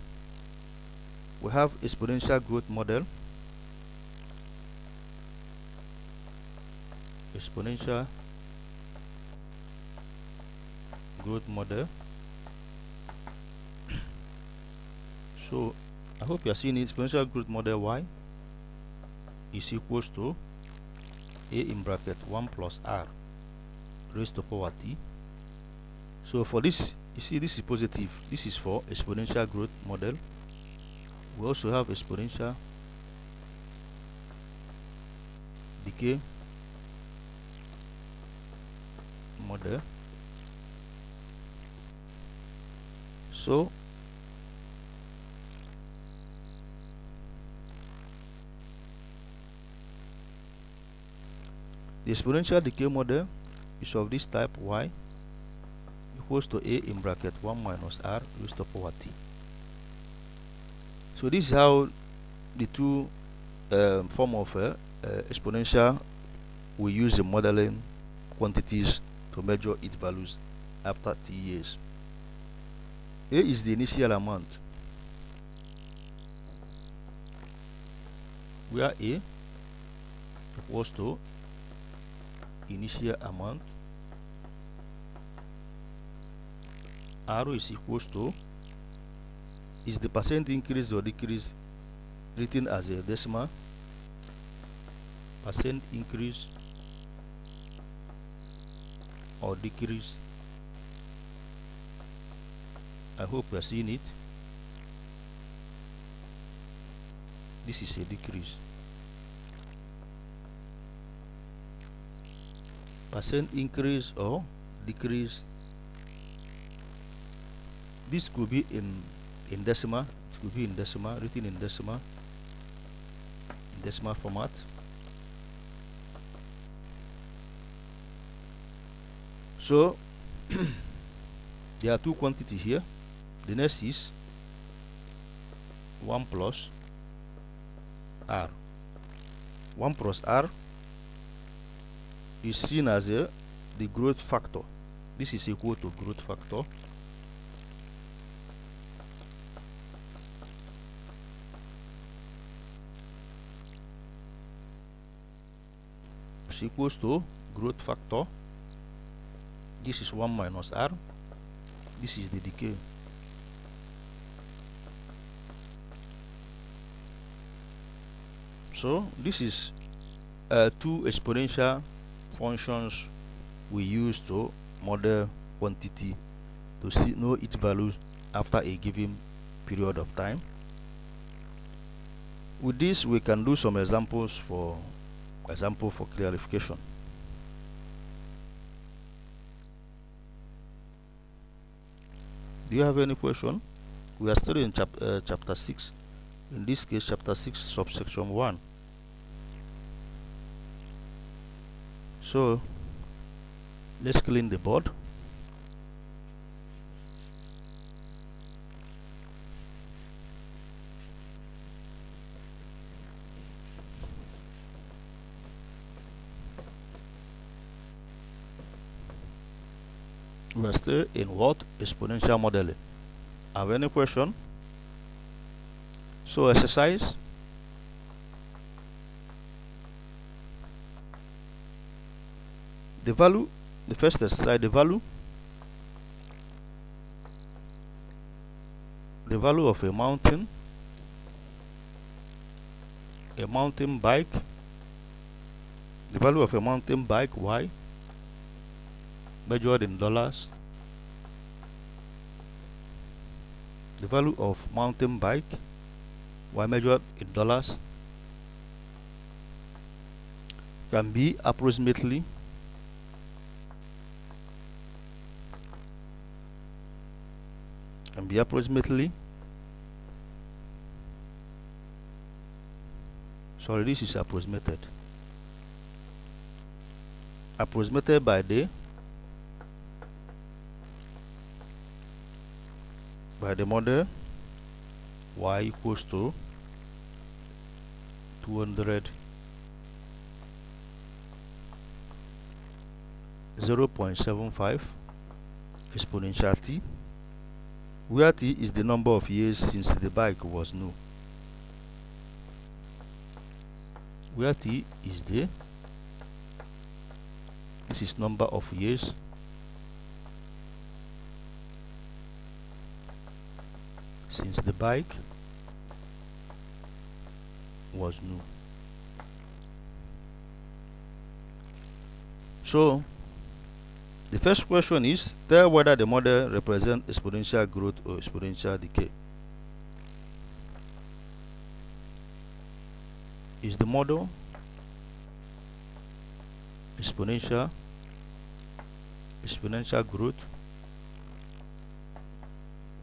We have exponential growth model, So I hope you are seeing it. Exponential growth model y is equals to a in bracket 1 plus r raised to power t. So for this, you see this is positive. This is for exponential growth model. We also have exponential decay model. So the exponential decay model is of this type: y equals to a in bracket 1 minus r raised to power t. So this is how the two form of exponential we use in modeling quantities to measure its values after t years. A is the initial amount, where a equals to initial amount, r is equals to is the percent increase or decrease written as a decimal, percent increase or decrease. I hope you are seeing it. This is a decrease. percent increase or decrease. This could be in decimal. It could be in decimal, written in decimal format. So there are two quantities here. The next is 1 plus r. 1 plus r is seen as the growth factor. This is equal to growth factor. Is equals to growth factor. This is 1 minus r. This is the decay. So this is two exponential functions we use to model quantity to know its values after a given period of time. With this, we can do some examples for clarification. Do you have any question? We are still in chapter 6. In this case, chapter 6, subsection 1. So let's clean the board. We are still in what? Exponential modeling. Have any question? So exercise. The first exercise, the value of a mountain bike, the value of a mountain bike Y measured in dollars. The value of mountain bike Y measured in dollars can be approximately sorry, this is approximated by the model Y equals to 200 0.75 exponential t, where t is the number of years since the bike was new. Where t is this is number of years since the bike was new. So the first question is, tell whether the model represents exponential growth or exponential decay. Is the model exponential growth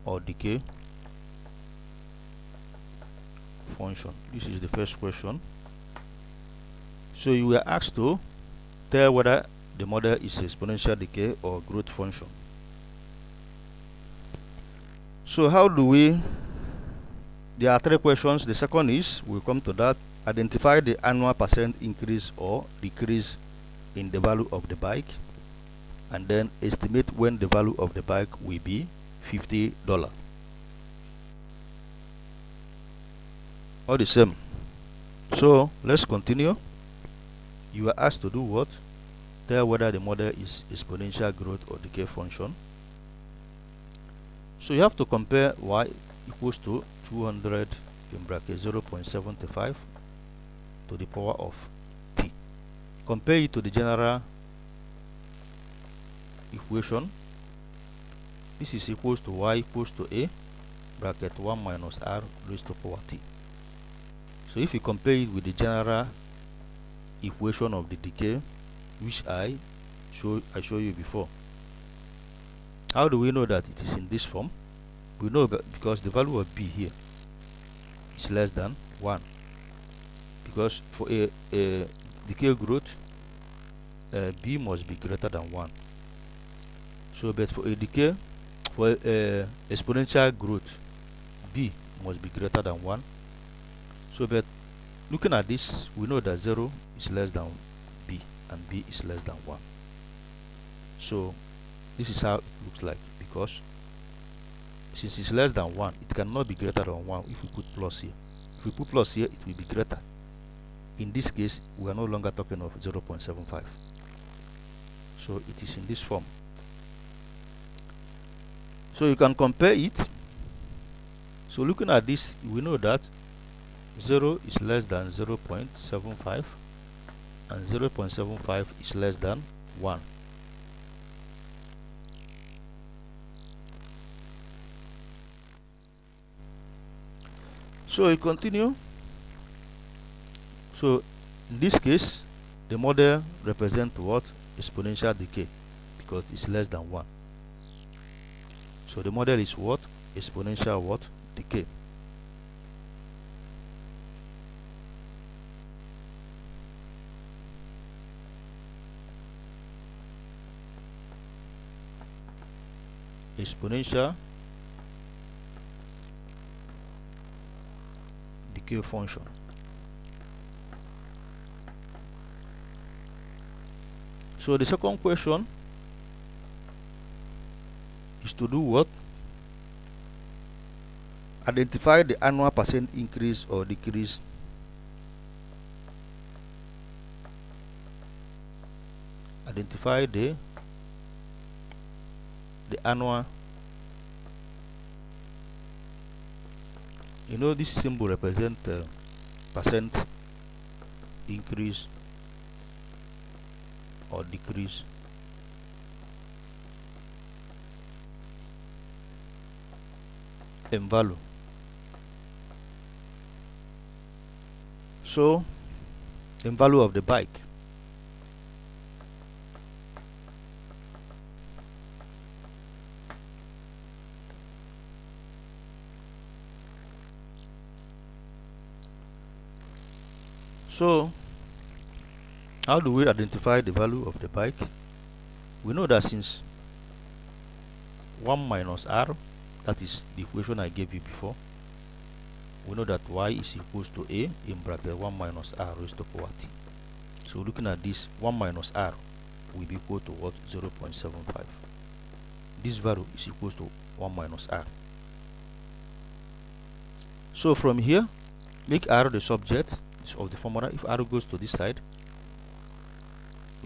or decay function? This is the first question. So you were asked to tell whether the model is exponential decay or growth function. So how do we? There are three questions. The second is, we'll come to that. Identify the annual percent increase or decrease in the value of the bike, and then estimate when the value of the bike will be $50. All the same. So let's continue. You are asked to do what? Tell whether the model is exponential growth or decay function. So you have to compare Y equals to 200 in bracket 0.75 to the power of t. Compare it to the general equation. This is equals to Y equals to A bracket 1 minus R raised to power t. So if you compare it with the general equation of the decay, which I I show you before. How do we know that it is in this form? We know because the value of b here is less than 1. Because for a decay growth, b must be greater than 1. So, but for a decay, for exponential growth, b must be greater than 1. So, but looking at this, we know that 0 is less than b and b is less than 1. So, this is how it looks like, because since it's less than 1, it cannot be greater than 1 if we put plus here. If we put plus here, it will be greater. In this case, we are no longer talking of 0.75. So, it is in this form. So, you can compare it. So, looking at this, we know that 0 is less than 0.75 and 0.75 is less than 1. So, you continue. So, in this case, the model represents what? Exponential decay, because it's less than 1. So, the model is what? Exponential what? Decay. Exponential decay function. So the second question is to do what? Identify the annual percent increase or decrease identify the annual. You know, this symbol represents percent increase or decrease. In value. So, in value of the bike. So, how do we identify the value of the bike? We know that since 1 minus r, that is the equation I gave you before, we know that y is equals to a in bracket 1 minus r raised to power t. So looking at this, 1 minus r will be equal to what? 0.75. This value is equals to 1 minus r. So from here, make r the subject of the formula. If r goes to this side,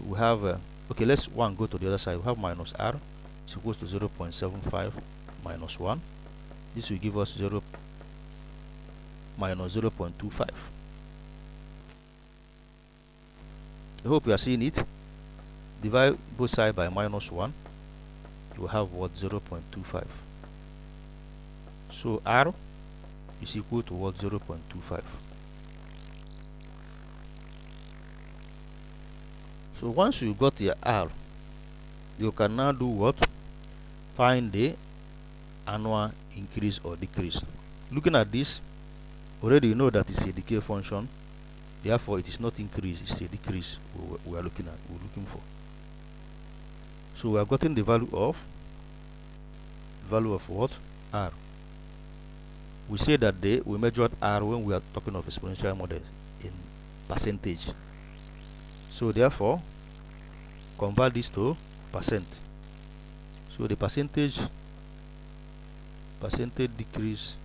we have okay, let's 1 go to the other side. We have minus r is equals to 0.75 minus 1. This will give us 0 minus 0.25. I hope you are seeing it. Divide both sides by minus 1. You will have what? 0.25. So r is equal to what? 0.25. So once you got your r, you can now do what? Find the annual increase or decrease. Looking at this, already you know that it's a decay function. Therefore, it is not increase; it's a decrease. We are looking for. So we have gotten the value of what? R. We say that we measured R when we are talking of exponential models in percentage. So therefore, convert this to percent. So the percentage decrease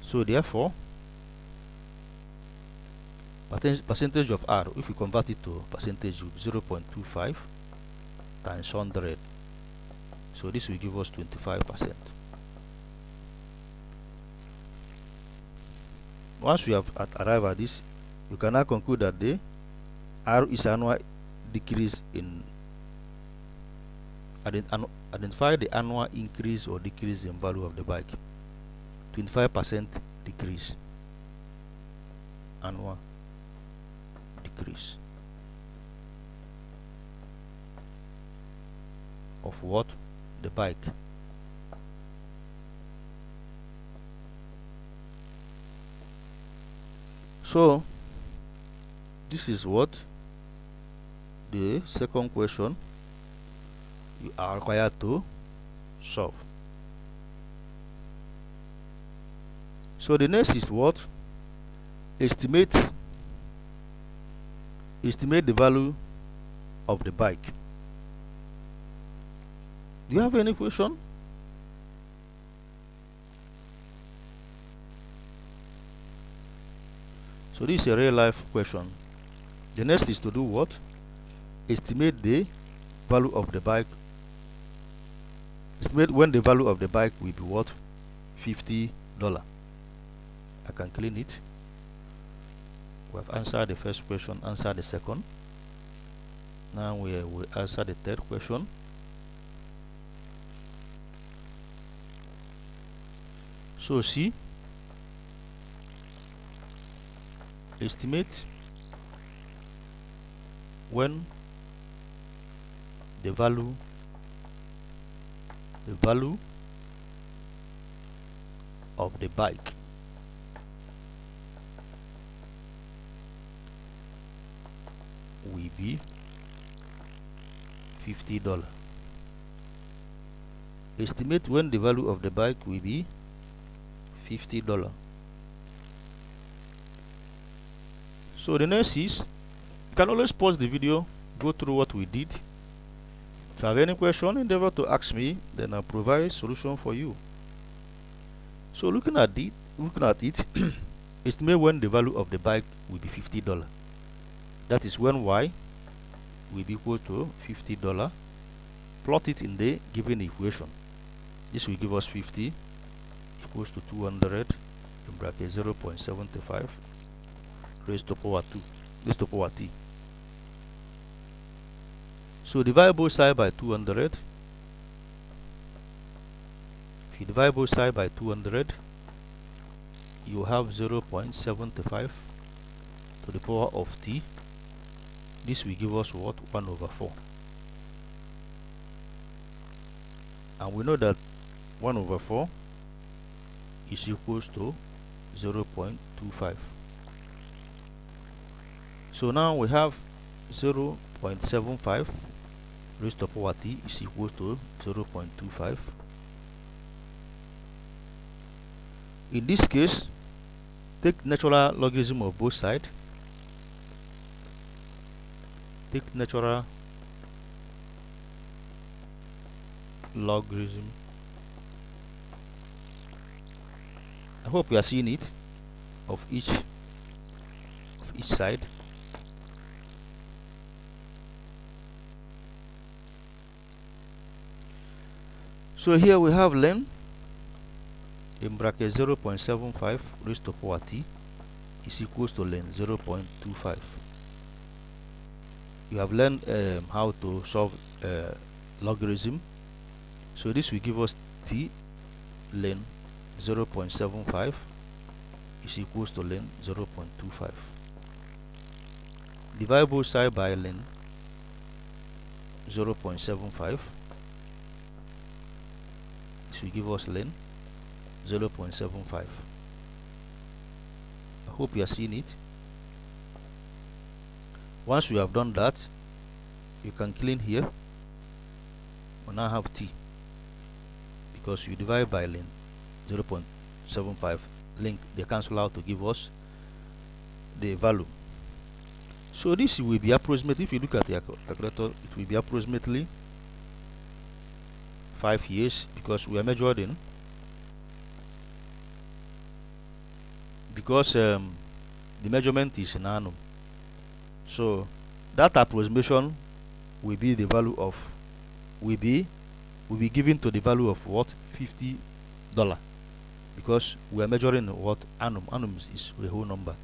so therefore percentage of R, if we convert it to percentage, will be 0.25 times 100. So this will give us 25%. Once we have arrived at this, you can now conclude that the R is annual decrease in identify the annual increase or decrease in value of the bike. 25% decrease annual decrease of what? The bike. So this is what the second question you are required to solve. So the next is what? Estimate the value of the bike. Do you have any question? So this is a real life question. The next is to do what? Estimate the value of the bike. Estimate when the value of the bike will be what? $50. I can clean it. We have answered the first question, answered the second. Now we will answer the third question. So see, estimate when the value of the bike will be $50. Estimate when the value of the bike will be $50. So the next is, you can always pause the video, go through what we did. If you have any question, endeavor to ask me, then I'll provide solution for you. So looking at it, estimate when the value of the bike will be $50. That is when y will be equal to $50. Plot it in the given equation. This will give us 50 equals to 200 in bracket 0.75 raised to power 2 raised to power t. So divide both sides by 200. If you divide both sides by 200, you have 0.75 to the power of t. This will give us what? 1/4. And we know that 1/4 is equals to 0.25. So now we have 0.75 raised to power t is equal to 0.25. In this case, take natural logarithm of both sides. Take natural logarithm. I hope you are seeing it of each side. So here we have ln in bracket 0.75 raised to power t is equals to ln 0.25. You have learned how to solve logarithm. So this will give us t ln 0.75 is equals to ln 0.25. Divide both sides by ln 0.75. This will give us ln 0.75. I hope you are seeing it. Once you have done that, you can clean here. We now have t, because you divide by ln 0.75, link they cancel out to give us the value. So this will be approximately, if you look at the calculator, it will be approximately 5 years, because we are measured in, because the measurement is in annum. So that approximation will be the value of, will be given to the value of what? $50, because we are measuring what? Annum. Annum is a whole number.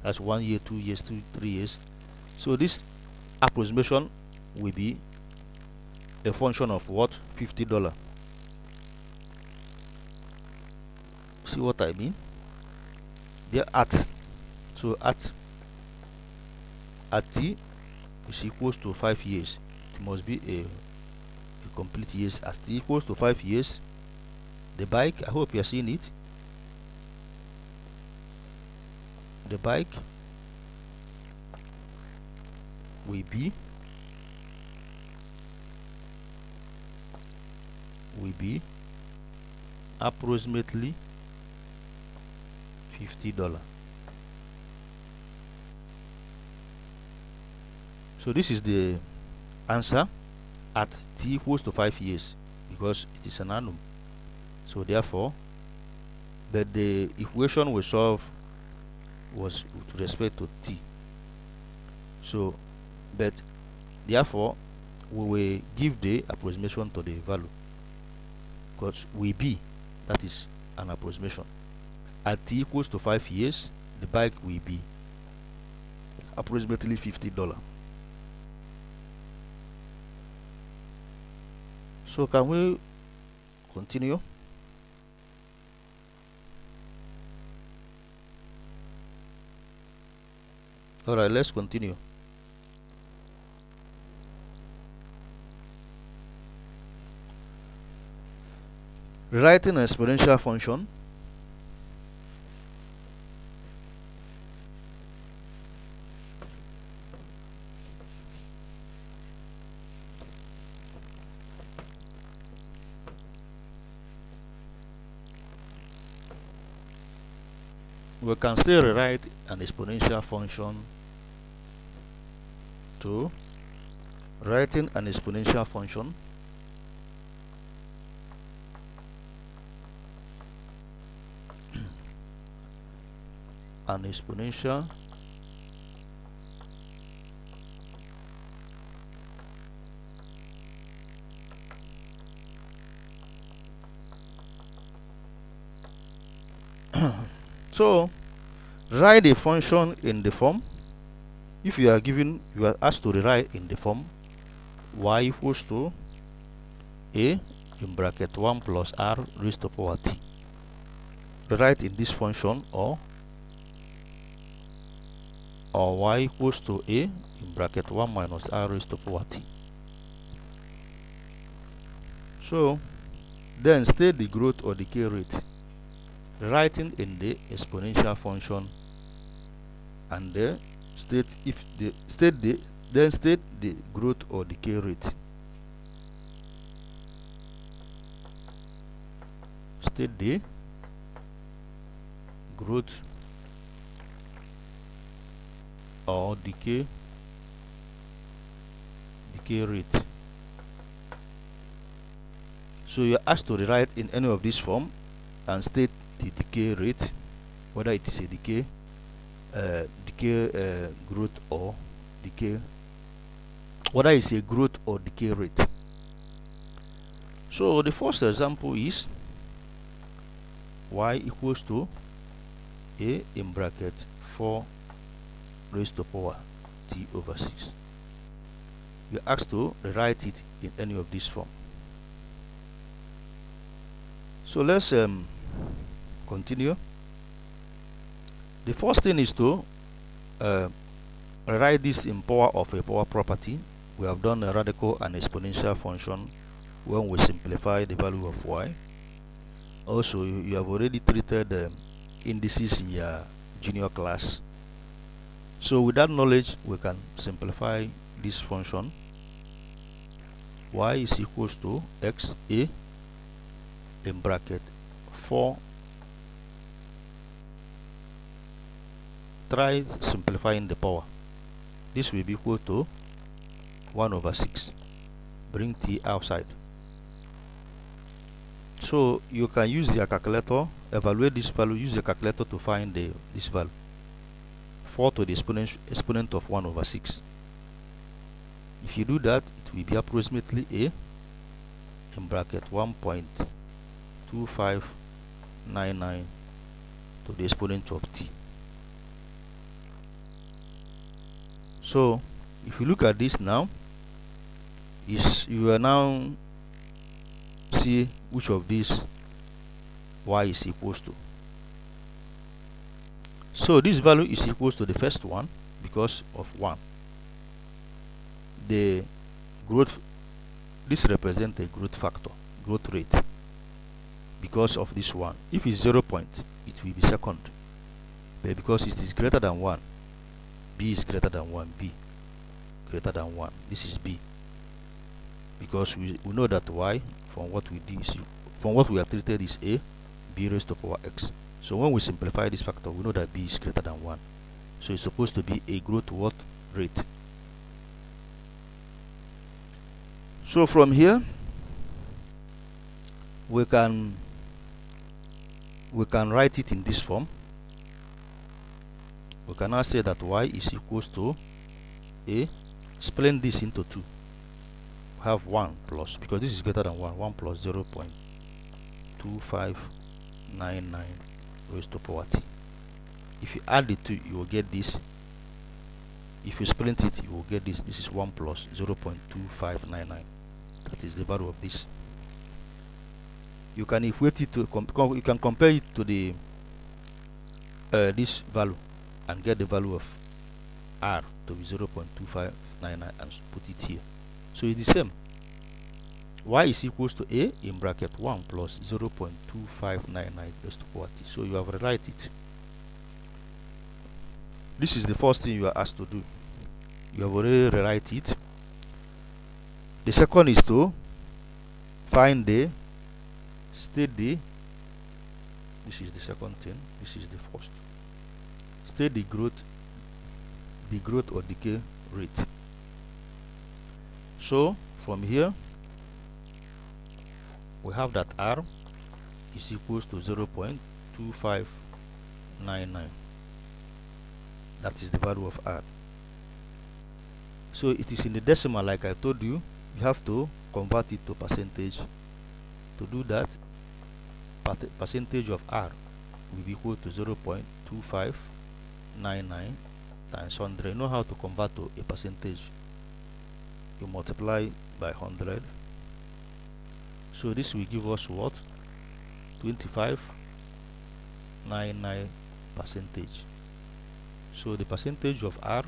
That's 1 year, 2 years, 3 years. So this approximation will be a function of what? $50. See what I mean? They're at. So at t is equals to 5 years, it must be a complete years. As t equals to 5 years, the bike, I hope you are seeing it, the bike will be approximately $50. So this is the answer at t equals to 5 years, because it is an annum. So therefore, but the equation we solve was with respect to t. So, but therefore, we will give the approximation to the value, because we be, that is an approximation. At t equals to 5 years, the bike will be approximately $50. So can we continue? All right, let's continue. Writing an exponential function. We can still rewrite an exponential function to writing an exponential function an exponential so write a function in the form, if you are asked to rewrite in the form y equals to a in bracket 1 plus r raised to power t. Write in this function, or y equals to a in bracket 1 minus r raised to power t. So then state the growth or decay rate, writing in the exponential function, and state the growth or decay rate. State the growth or decay rate. So you're asked to rewrite in any of this form and state the decay rate, whether it is a decay growth or decay, whether it's a growth or decay rate. So the first example is y equals to a in bracket 4 raised to power t over 6. You're asked to rewrite it in any of this form. So let's continue. The first thing is to write this in power of a power property. We have done a radical and exponential function when we simplify the value of y. Also, you have already treated indices in your junior class. So with that knowledge, we can simplify this function. Y is equals to x a in bracket 4. Try simplifying the power. This will be equal to 1 over 6. Bring t outside. So you can use your calculator, evaluate this value, use your calculator to find this value. 4 to the exponent of 1 over 6. If you do that, it will be approximately a in bracket 1.2599 to the exponent of t. So if you look at this now, you will now see which of these y is equals to. So this value is equals to the first one because of 1. The growth, this represents a growth factor, growth rate, because of this one. If it's 0 point, it will be second, but because it is greater than 1, b is greater than 1, b greater than 1, this is b, because we know that y from what we did is, from what we have treated is a, b raised to power x. So when we simplify this factor, we know that b is greater than 1, so it's supposed to be a growth what rate. So from here we can write it in this form. We can now say that y is equals to a, split this into 2, we have 1 plus, because this is greater than 1 plus 0.2599 raised to power t. If you add the 2, you will get this. If you split it, you will get this. This is 1 plus 0.2599. That is the value of this. You can equate it to, you can compare it to the this value and get the value of r to be 0.2599 and put it here. So it's the same. Y is equals to a in bracket 1 plus 0.2599 raised to power t. So you have rewrite it. This is the first thing you are asked to do. You have already rewrite it. The second is to find the state the, this is the second thing, this is the first. State the growth or decay rate. So from here we have that r is equals to 0.2599. That is the value of r. So it is in the decimal, like I told you. You have to convert it to percentage. To do that, percentage of r will be equal to 0.2599 times 100. You know how to convert to a percentage. You multiply by 100. So this will give us what? 25.99 percentage. So the percentage of r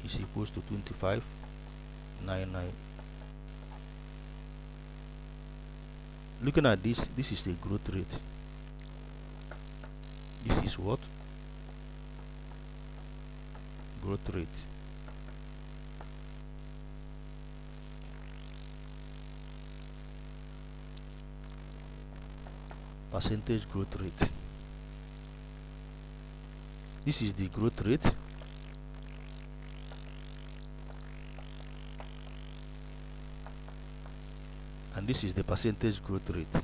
is equals to 25.99. Looking at this, this is a growth rate. This is what? Growth rate. Percentage growth rate. This is the growth rate. And this is the percentage growth rate.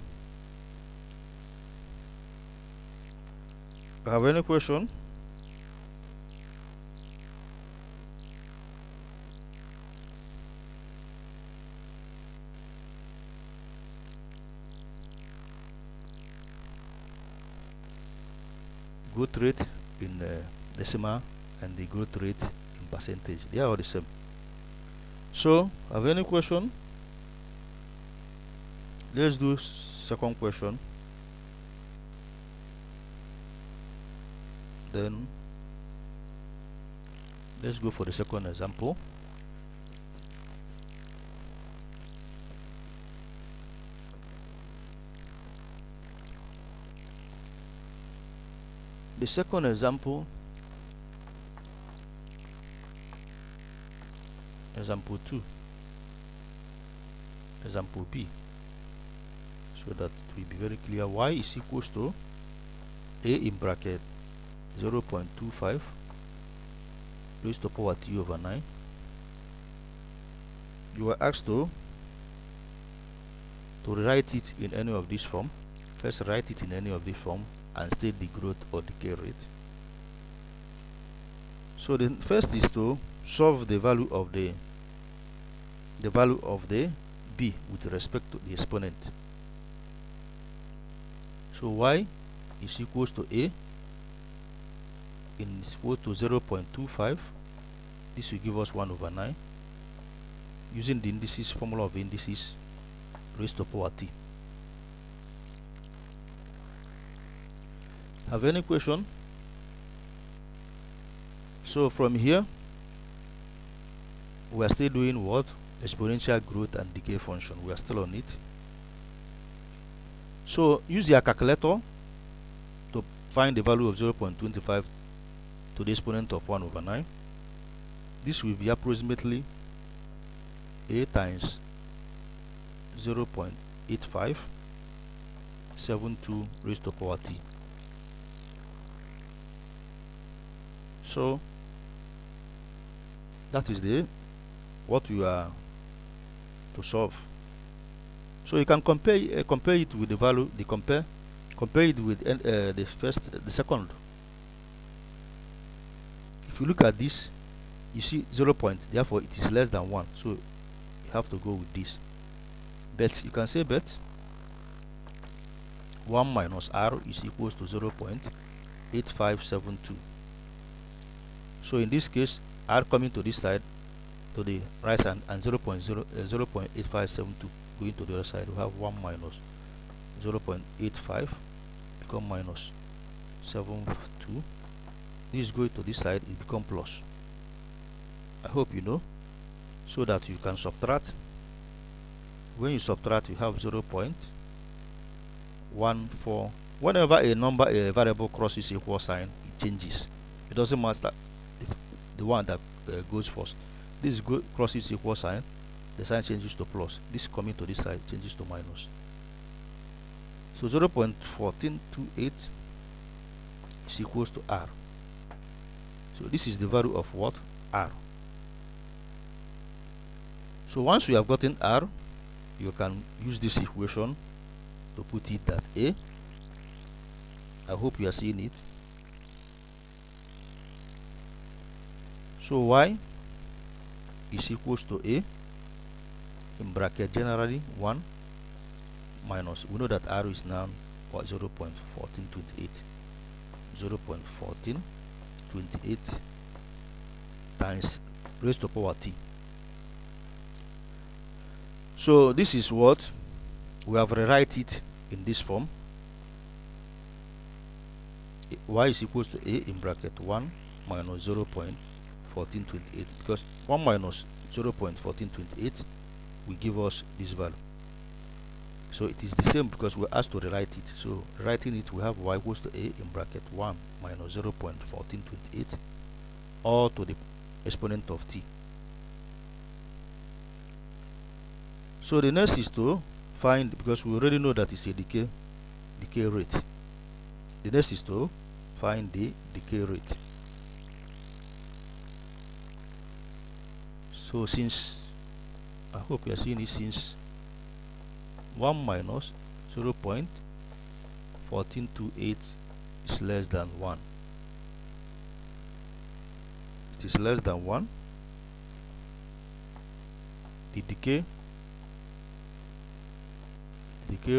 Have any question? Growth rate in decimal and the growth rate in percentage, they are all the same. So have any question? Let's do second question. Then let's go for the second example. The second example, example 2, example B, so that it will be very clear. Y is equals to a in bracket 0.25 raised to power t over 9. You are asked to rewrite it in any of this form. First, write it in any of this form and state the growth or decay rate. So the first is to solve the value of the b with respect to the exponent. So y is equals to a in equal to 0.25. This will give us 1 over 9 using the indices, formula of indices raised to power t. Have any question? So from here we are still doing what? Exponential growth and decay function. We are still on it. So use your calculator to find the value of 0.25 to the exponent of 1 over 9. This will be approximately a times 0.8572 raised to power t. So that is the what you are to solve. So you can compare it with the value, compare it with the second. If you look at this, you see 0 point, therefore it is less than 1, so you have to go with this. But you can say bet 1 minus r is equals to 0.8572. So in this case, r coming to this side, to the right hand, and 0.8572 going to the other side, we have 1 minus 0.85 become minus 72. This is going to this side, it become plus. I hope you know, so that you can subtract. When you subtract, you have 0.14. Whenever a variable crosses equal sign, it changes. It doesn't matter if the one that goes first. This crosses equal sign, the sign changes to plus. This coming to this side changes to minus. So 0.1428 is equals to r. So this is the value of what? R. So once we have gotten r, you can use this equation to put it at a. I hope you are seeing it. So y is equals to a, in bracket generally 1 minus, we know that r is now what? 0.1428. 0.1428 times raised to power t. So this is what we have rewrite it in this form. Y is equals to a in bracket 1 minus 0.1428, because 1 minus 0.1428 will give us this value. So it is the same because we're asked to rewrite it. So writing it, we have y equals to a in bracket 1 minus 0.1428 all to the exponent of t. So the next is to find, because we already know that it's a decay rate. The next is to find the decay rate. So since, I hope you are seeing it, since 1 minus 0.1428 is less than 1. It is less than 1. The decay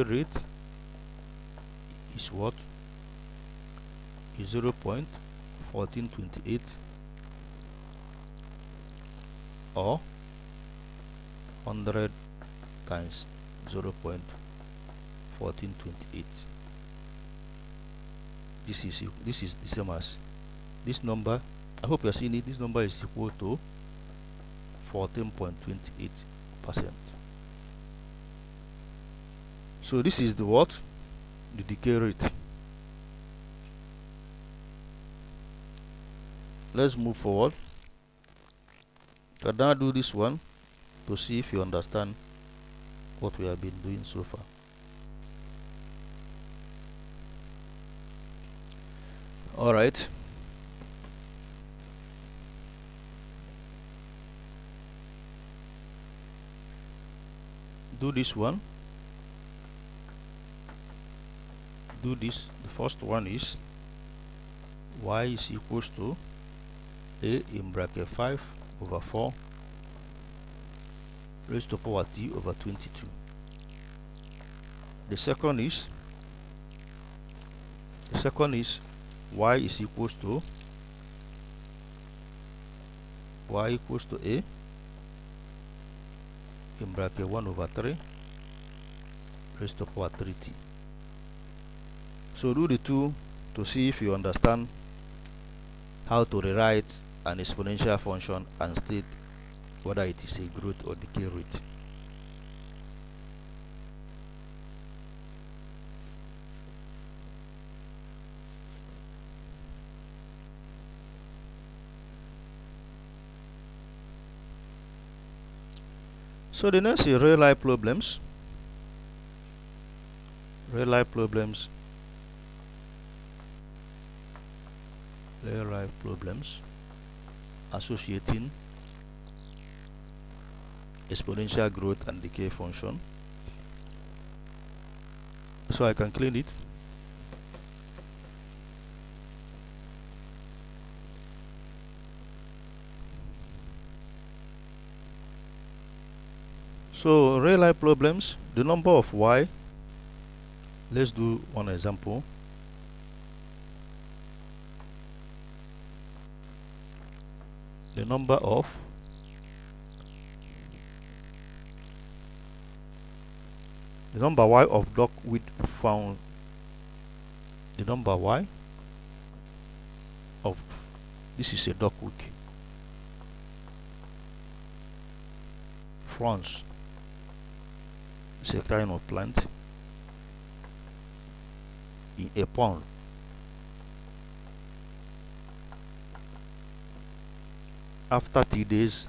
rate is what? Is 0.1428 or 100 times 0.1428. This is the same as this number. I hope you are seeing it. This number is equal to 14.28%. So this is the what? The decay rate. Let's move forward. I now do this one to see if you understand what we have been doing so far. All right. Do this one. Do this. The first one is y is equals to a in bracket 5 over 4 raised to power t over 22. The second is y is equals to a in bracket 1 over 3 raised to power 3t. So do the two to see if you understand how to rewrite an exponential function and state whether it is a growth or decay rate. So the next is real life problems. Real life problems. Real life problems associating exponential growth and decay function. So I can clean it. So real life problems, the number of y. Let's do one example. The number of y of duck width found. The number y of this is a duck week. France. It's a kind of plant in a pond. After 3 days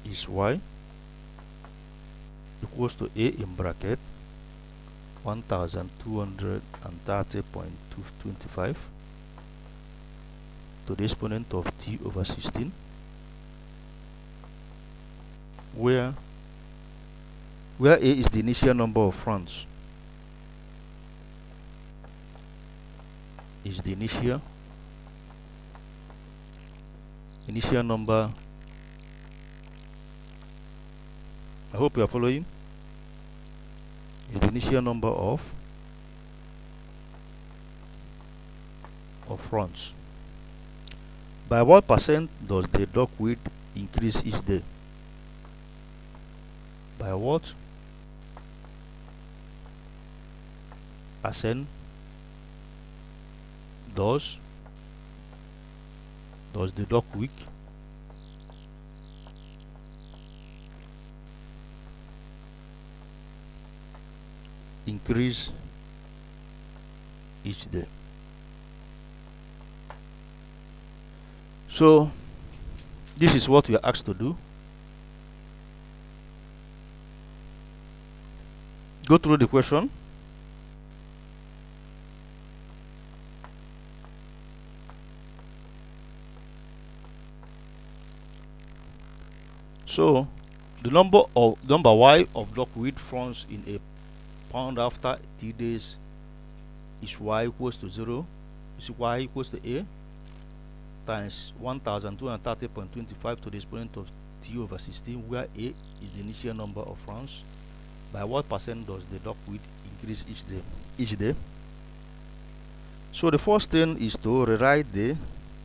is y equals to a in bracket 1230.225 to the exponent of t over 16, where a is the initial number of francs, is the initial number. I hope you are following. Is the initial number of francs. By what percent does the duck weight increase each day? By what percent does the duck weight increase each day? So this is what we are asked to do. Go through the question. So the number y of duck width found in a pound after 3 days is y equals to 0, is y equals to a times 1230.25 to the exponent of t over 16, where a is the initial number of francs. By what percent does the duck weight increase each day? So the first thing is to rewrite the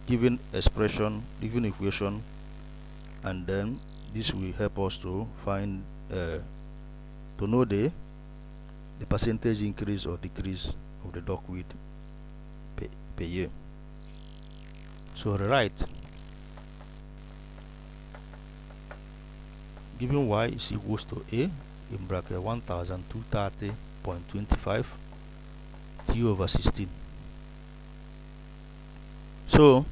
given expression, given equation, and then this will help us to find to know the percentage increase or decrease of the duck weight per year. So rewrite given y is equals to a in bracket 1230.25 t over 16. So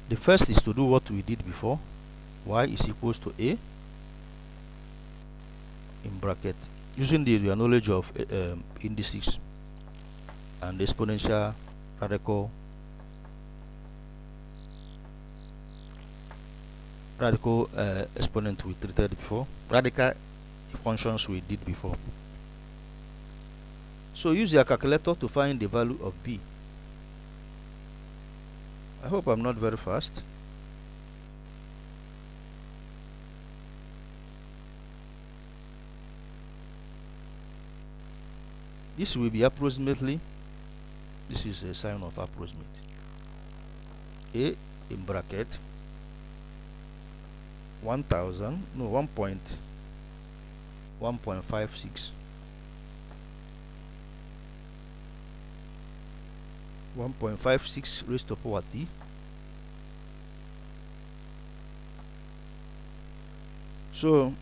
the first is to do what we did before. Y is equals to a in bracket using your knowledge of indices and exponential radical exponent we treated before, radical functions we did before. So use your calculator to find the value of b. I hope I'm not very fast. This will be approximately, this is a sign of approximate, a in bracket 1.56 1.56 raised to power t. So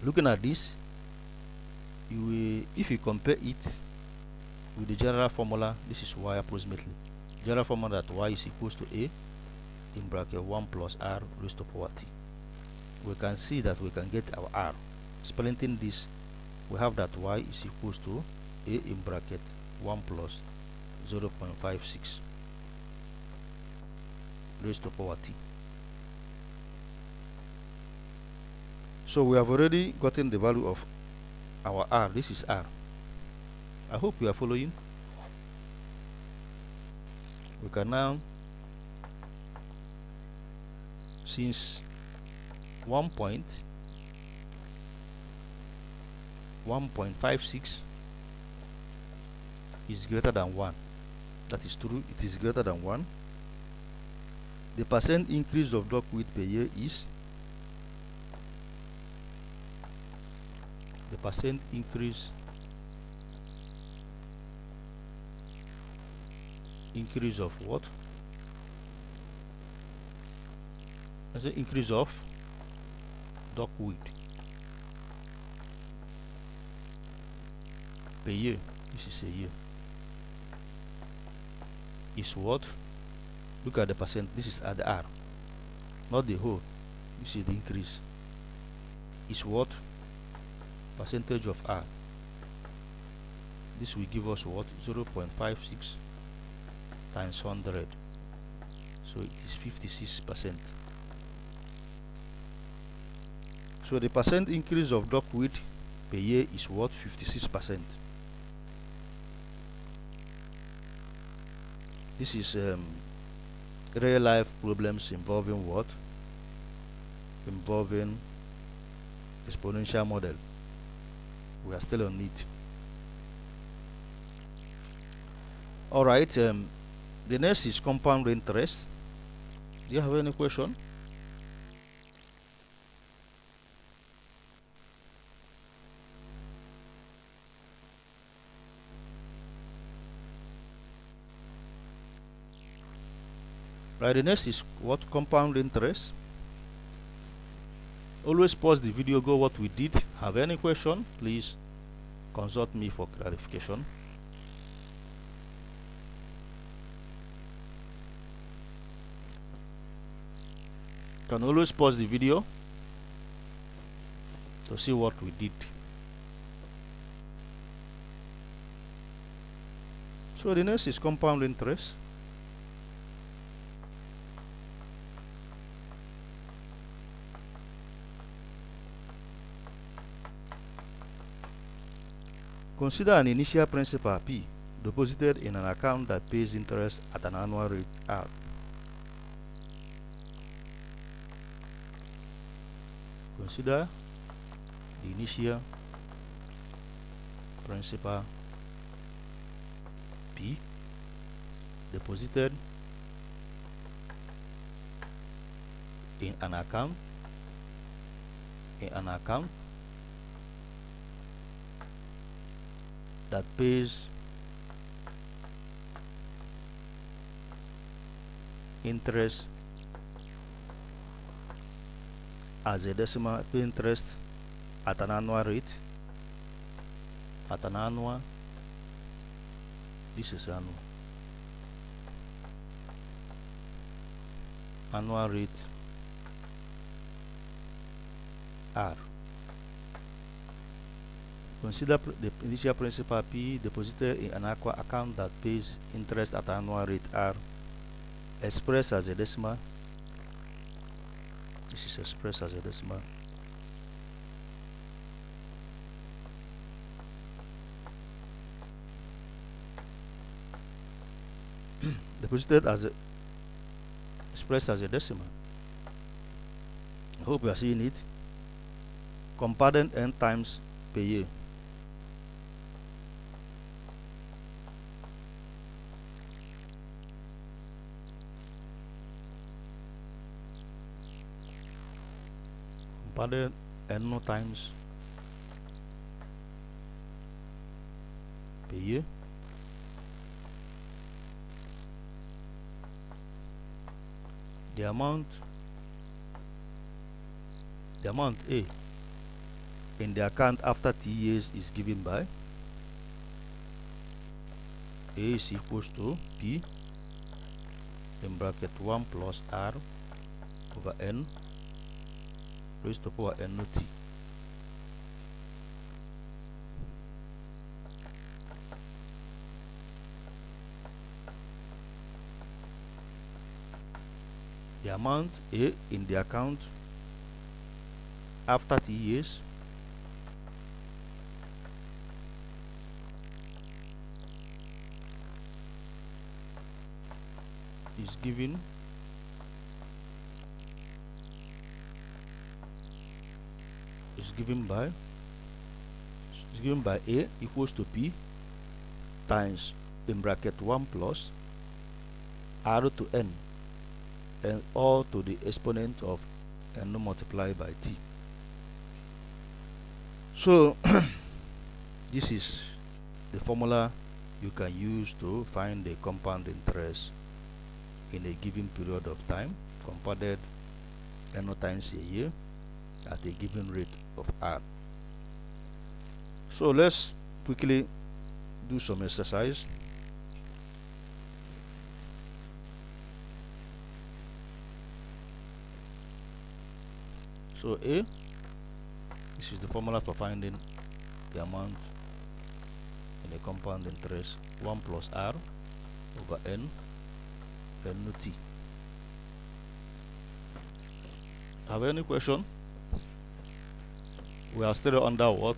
looking at this, if you compare it with the general formula, this is y approximately. General formula that y is equals to a in bracket 1 plus r raised to power t. We can see that we can get our r. Splitting this, we have that y is equals to a in bracket 1 plus 0.56 raised to power t. So we have already gotten the value of our r. This is r. I hope you are following. We can now, since 1.56 is greater than 1, that is true, it is greater than 1, the percent increase of block width per year is the percent increase of what? I say increase of dock width per year. This is a year. Is what? Look at the percent. This is at the R, not the whole. This is the increase. Is what? Percentage of R. This will give us what? 0.56 times 100. So it is 56%. So the percent increase of dock width per year is what? 56%. This is real life problems involving what? Involving exponential model. We are still on it. Alright, the next is compound interest. Do you have any question? Right, the next is what? Compound interest. Always pause the video, go what we did. Have any question, please consult me for clarification. Can always pause the video to see what we did. So the next is compound interest. Consider an initial principal P deposited in an account that pays interest at an annual rate R. Consider the initial principal P deposited in an account that pays interest as a decimal interest at an annual rate, this is annual rate R. Consider the initial principal P deposited in an account that pays interest at annual rate R, expressed as a decimal. This is expressed as a decimal. Deposited as expressed as a decimal. I hope you are seeing it. Compounded n times per year. Compounded n times per year. the amount A in the account after t years is given by A is equals to P in bracket 1 plus R over N raised to power N T. The amount A in the account after t years is given by A equals to P times in bracket 1 plus R to N and all to the exponent of N multiplied by T. So this is the formula you can use to find the compound interest in a given period of time compounded N times a year at a given rate of R. So let's quickly do some exercise. So A, this is the formula for finding the amount in a compound interest 1 plus R over N T. Have any question? We are still under what?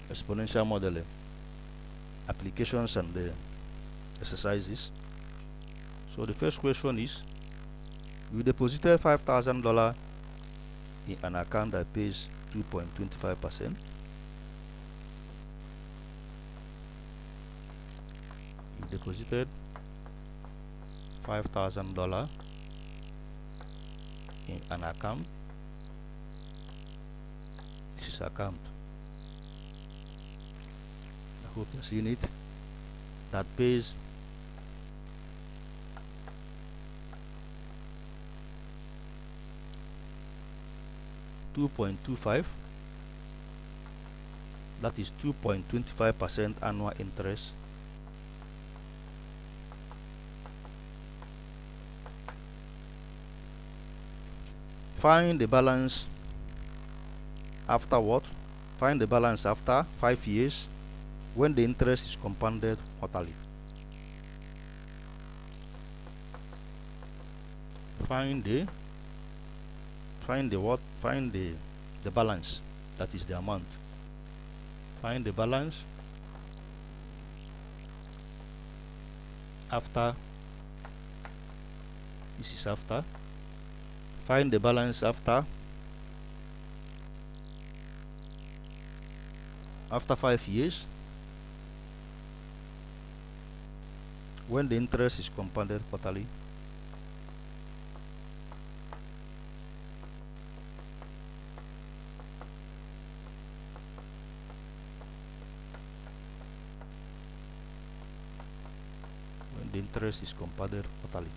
Exponential modeling applications and the exercises. So the first question is, you deposited $5,000 in an account that pays 2.25%. You deposited $5,000 in an account. This is account. I hope you're seeing it. That pays 2.25. That is 2.25% annual interest. Find the balance after what? Find the balance after 5 years when the interest is compounded quarterly. Find the balance, that is the amount. Find the balance after, this is after. Find the balance after 5 years when the interest is compounded quarterly. When the interest is compounded quarterly.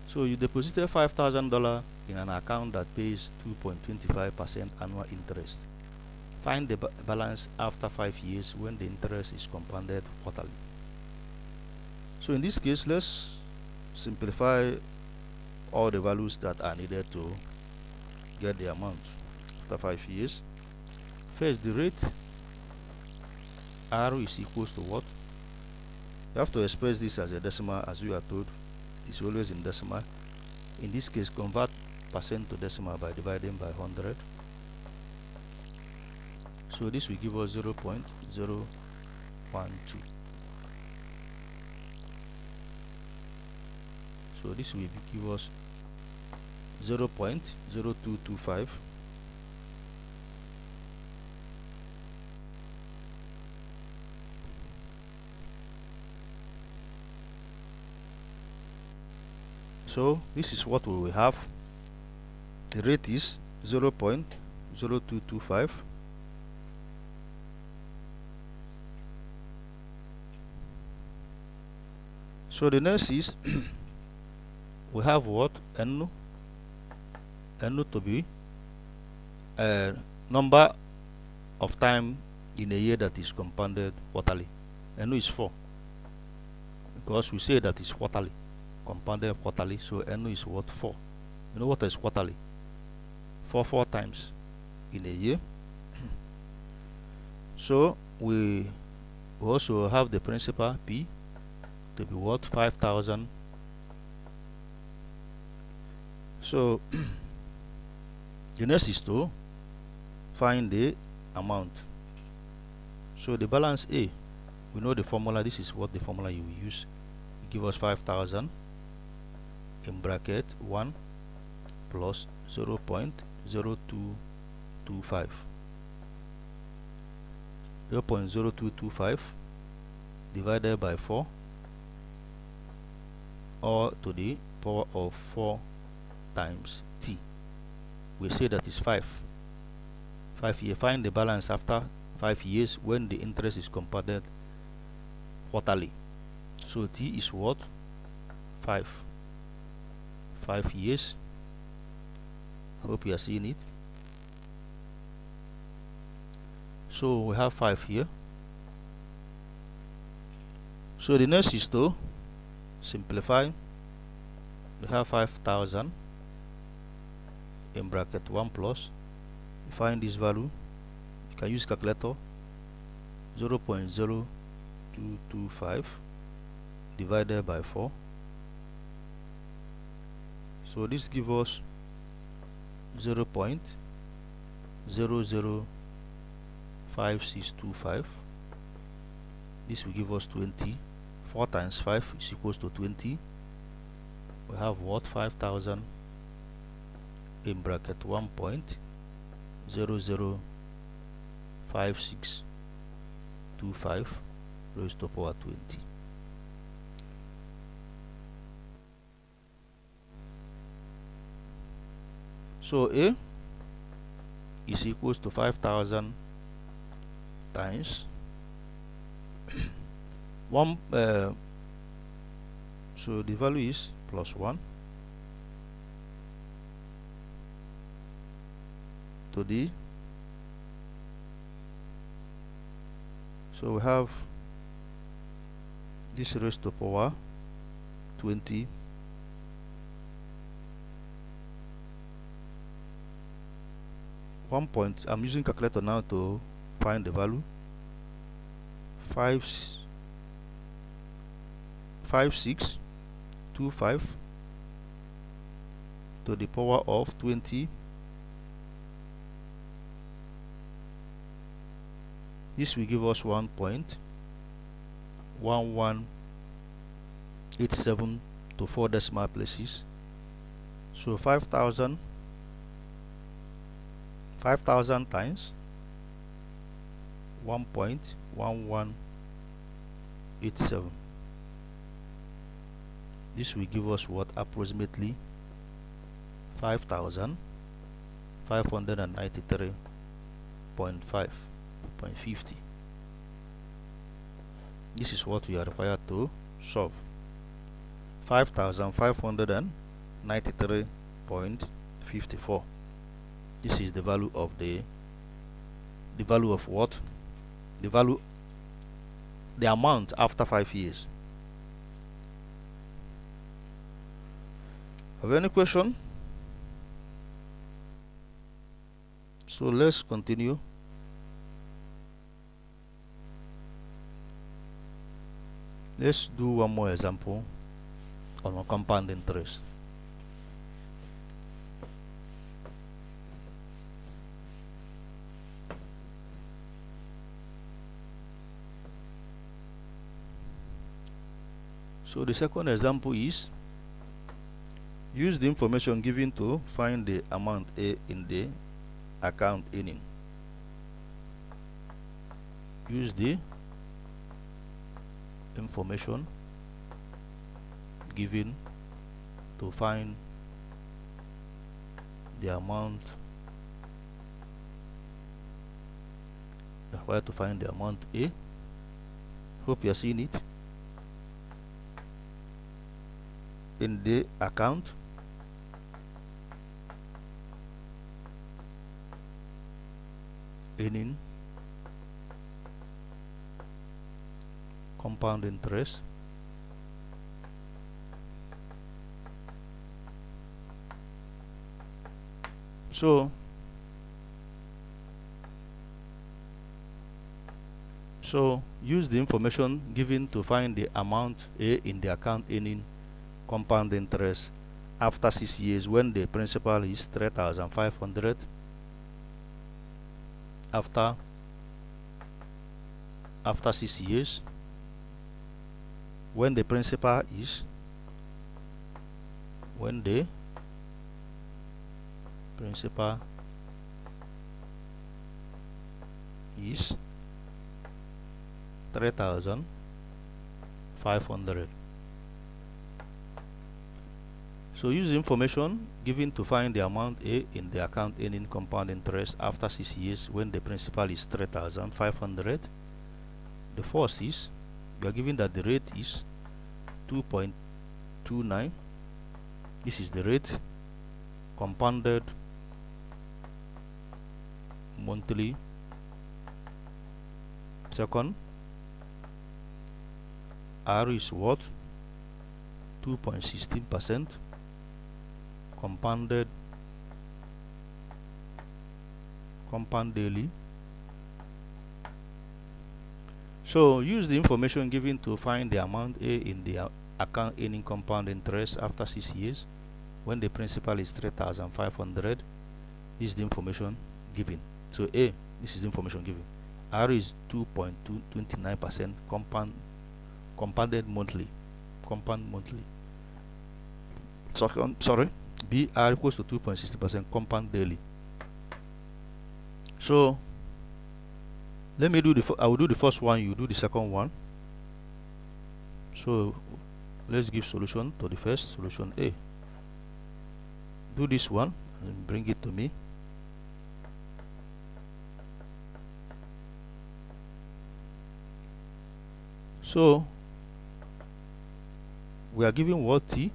So you deposited $5,000 in an account that pays 2.25% annual interest. Find the balance after 5 years when the interest is compounded quarterly. So in this case, let's simplify all the values that are needed to get the amount after 5 years. First, the rate R is equals to what? You have to express this as a decimal, as you are told. It is always in decimal. In this case, convert percent to decimal by dividing by 100. So this will give us 0.012. So this will give us 0.0225. So this is what we will have. The rate is 0.0225. So the next is we have what? N to be a number of time in a year that is compounded quarterly. N is 4 because we say that it's quarterly, compounded quarterly, so N is what? 4. You know what is quarterly? 4 times in a year. So we also have the principal P to be what? 5,000. So the next is to find the amount. So the balance A, we know the formula. This is what the formula you will use. Give us 5,000 in bracket 1 plus 0.0225. 0.0225 divided by 4, or to the power of 4 times t. We say that is 5 years. Find the balance after 5 years when the interest is compounded quarterly. So t is what? 5 years. I hope you are seeing it. So we have 5 here. So the next is to simplify. We have 5,000 in bracket 1 plus. Find this value. You can use calculator. 0.0225 divided by 4. So this gives us 0.005625. This will give us 20. 4 times 5 is equals to 20. We have what? 5,000 in bracket 1.005625 raised to the power 20. So A is equals to 5,000 times 1. So the value is plus 1 to the. So we have this raised to power 20 . I'm using calculator now to find the value. 5625 to the power of 20. This will give us 1.1187 to 4 decimal places. So 5,000 times 1.1187. This will give us what? Approximately 5,593.50. This is what we are required to solve. 5,593.54. This is the value of the value of what? The amount after 5 years. Have any question? So let's continue. Let's do one more example on a compound interest. So the second example is use the information given to find the amount A in the account earning. Use the information given to find the amount required to find the amount A. Hope you are seeing it. in the account earning compound interest so use the information given to find the amount A in the account earning compound interest after 6 years when the principal is 3,500, after 6 years when the principal is 3,500. So use the information given to find the amount A in the account earning compound interest after 6 years when the principal is 3,500. The first is, we are given that the rate is 2.29. This is the rate compounded monthly. Second, R is what? 2.16% compound daily. So use the information given to find the amount A in the account earning compound interest after 6 years when the principal is 3,500. This is the information given. So A, this is the information given. R is 2.29% compounded monthly. Sorry, B, R equals to 2.60% compound daily. So let me do I will do the first one, you do the second one. So let's give solution to the first, solution A. Do this one and bring it to me. So we are given what T.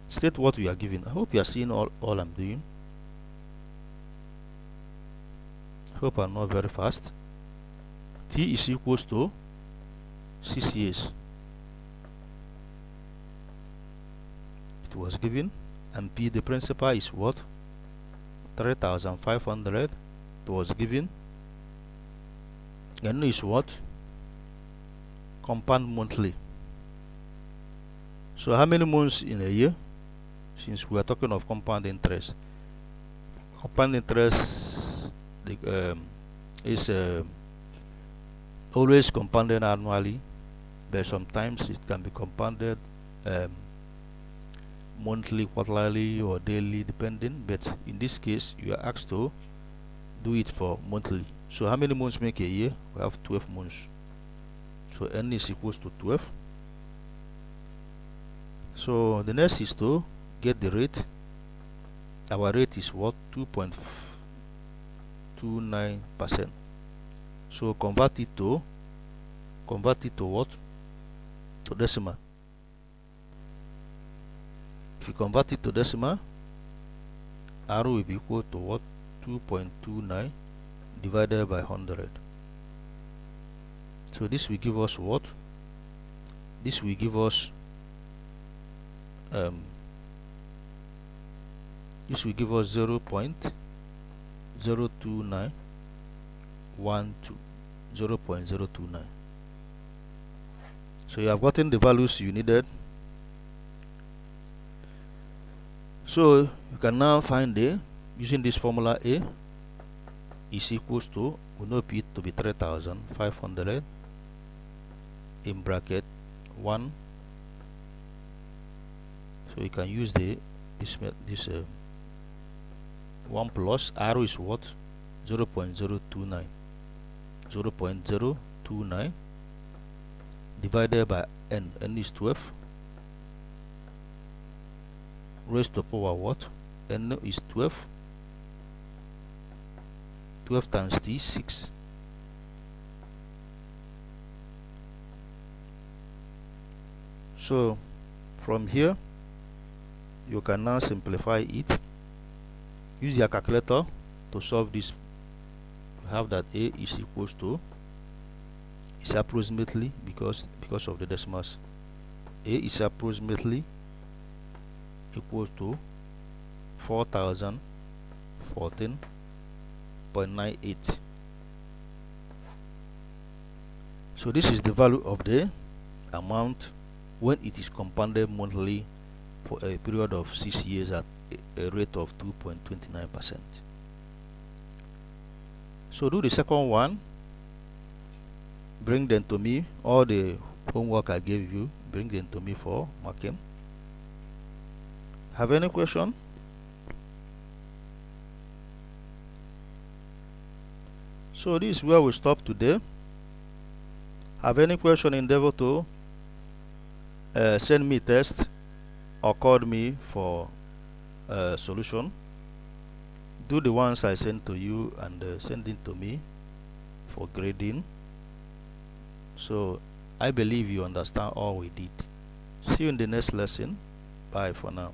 State what we are given. I hope you are seeing all I'm doing. Hope I'm not very fast. T is equals to 6 years. It was given. And P, the principal, is what? 3,500. It was given. N is what? Compound monthly. So how many months in a year? Since we are talking of compound interest. Compound interest is always compounded annually, but sometimes it can be compounded monthly, quarterly, or daily, depending. But in this case, you are asked to do it for monthly. So how many months make a year? We have 12 months. So N is equals to 12. So the next is to get the rate. Our rate is what? 2.29%. So convert it to what? To decimal. If you convert it to decimal, R will be equal to what? 2.29 divided by 100. So this will give us what? This will give us 0.02912. 0.029. So you have gotten the values you needed. So you can now find A using this formula. A is equals to, we know P to be 3,500 in bracket 1. So you can use this 1 plus R is what? 0.029. 0.029 divided by N. N is 12. Raised to power what? N is 12. 12 times T, 6. So from here You can now simplify it. Use your calculator to solve this. You have that a is equals to, is approximately, because of the decimals, a is approximately equals to 4014.98. So this is the value of the amount when it is compounded monthly for a period of 6 years at a rate of 2.29%. So do the second one. Bring them to me. All the homework I gave you, bring them to me for marking. Have any question? So this is where we stop today. Have any question, endeavor to send me text or call me for a solution. Do the ones I send to you and send it to me for grading. So I believe you understand all we did. See you in the next lesson. Bye for now.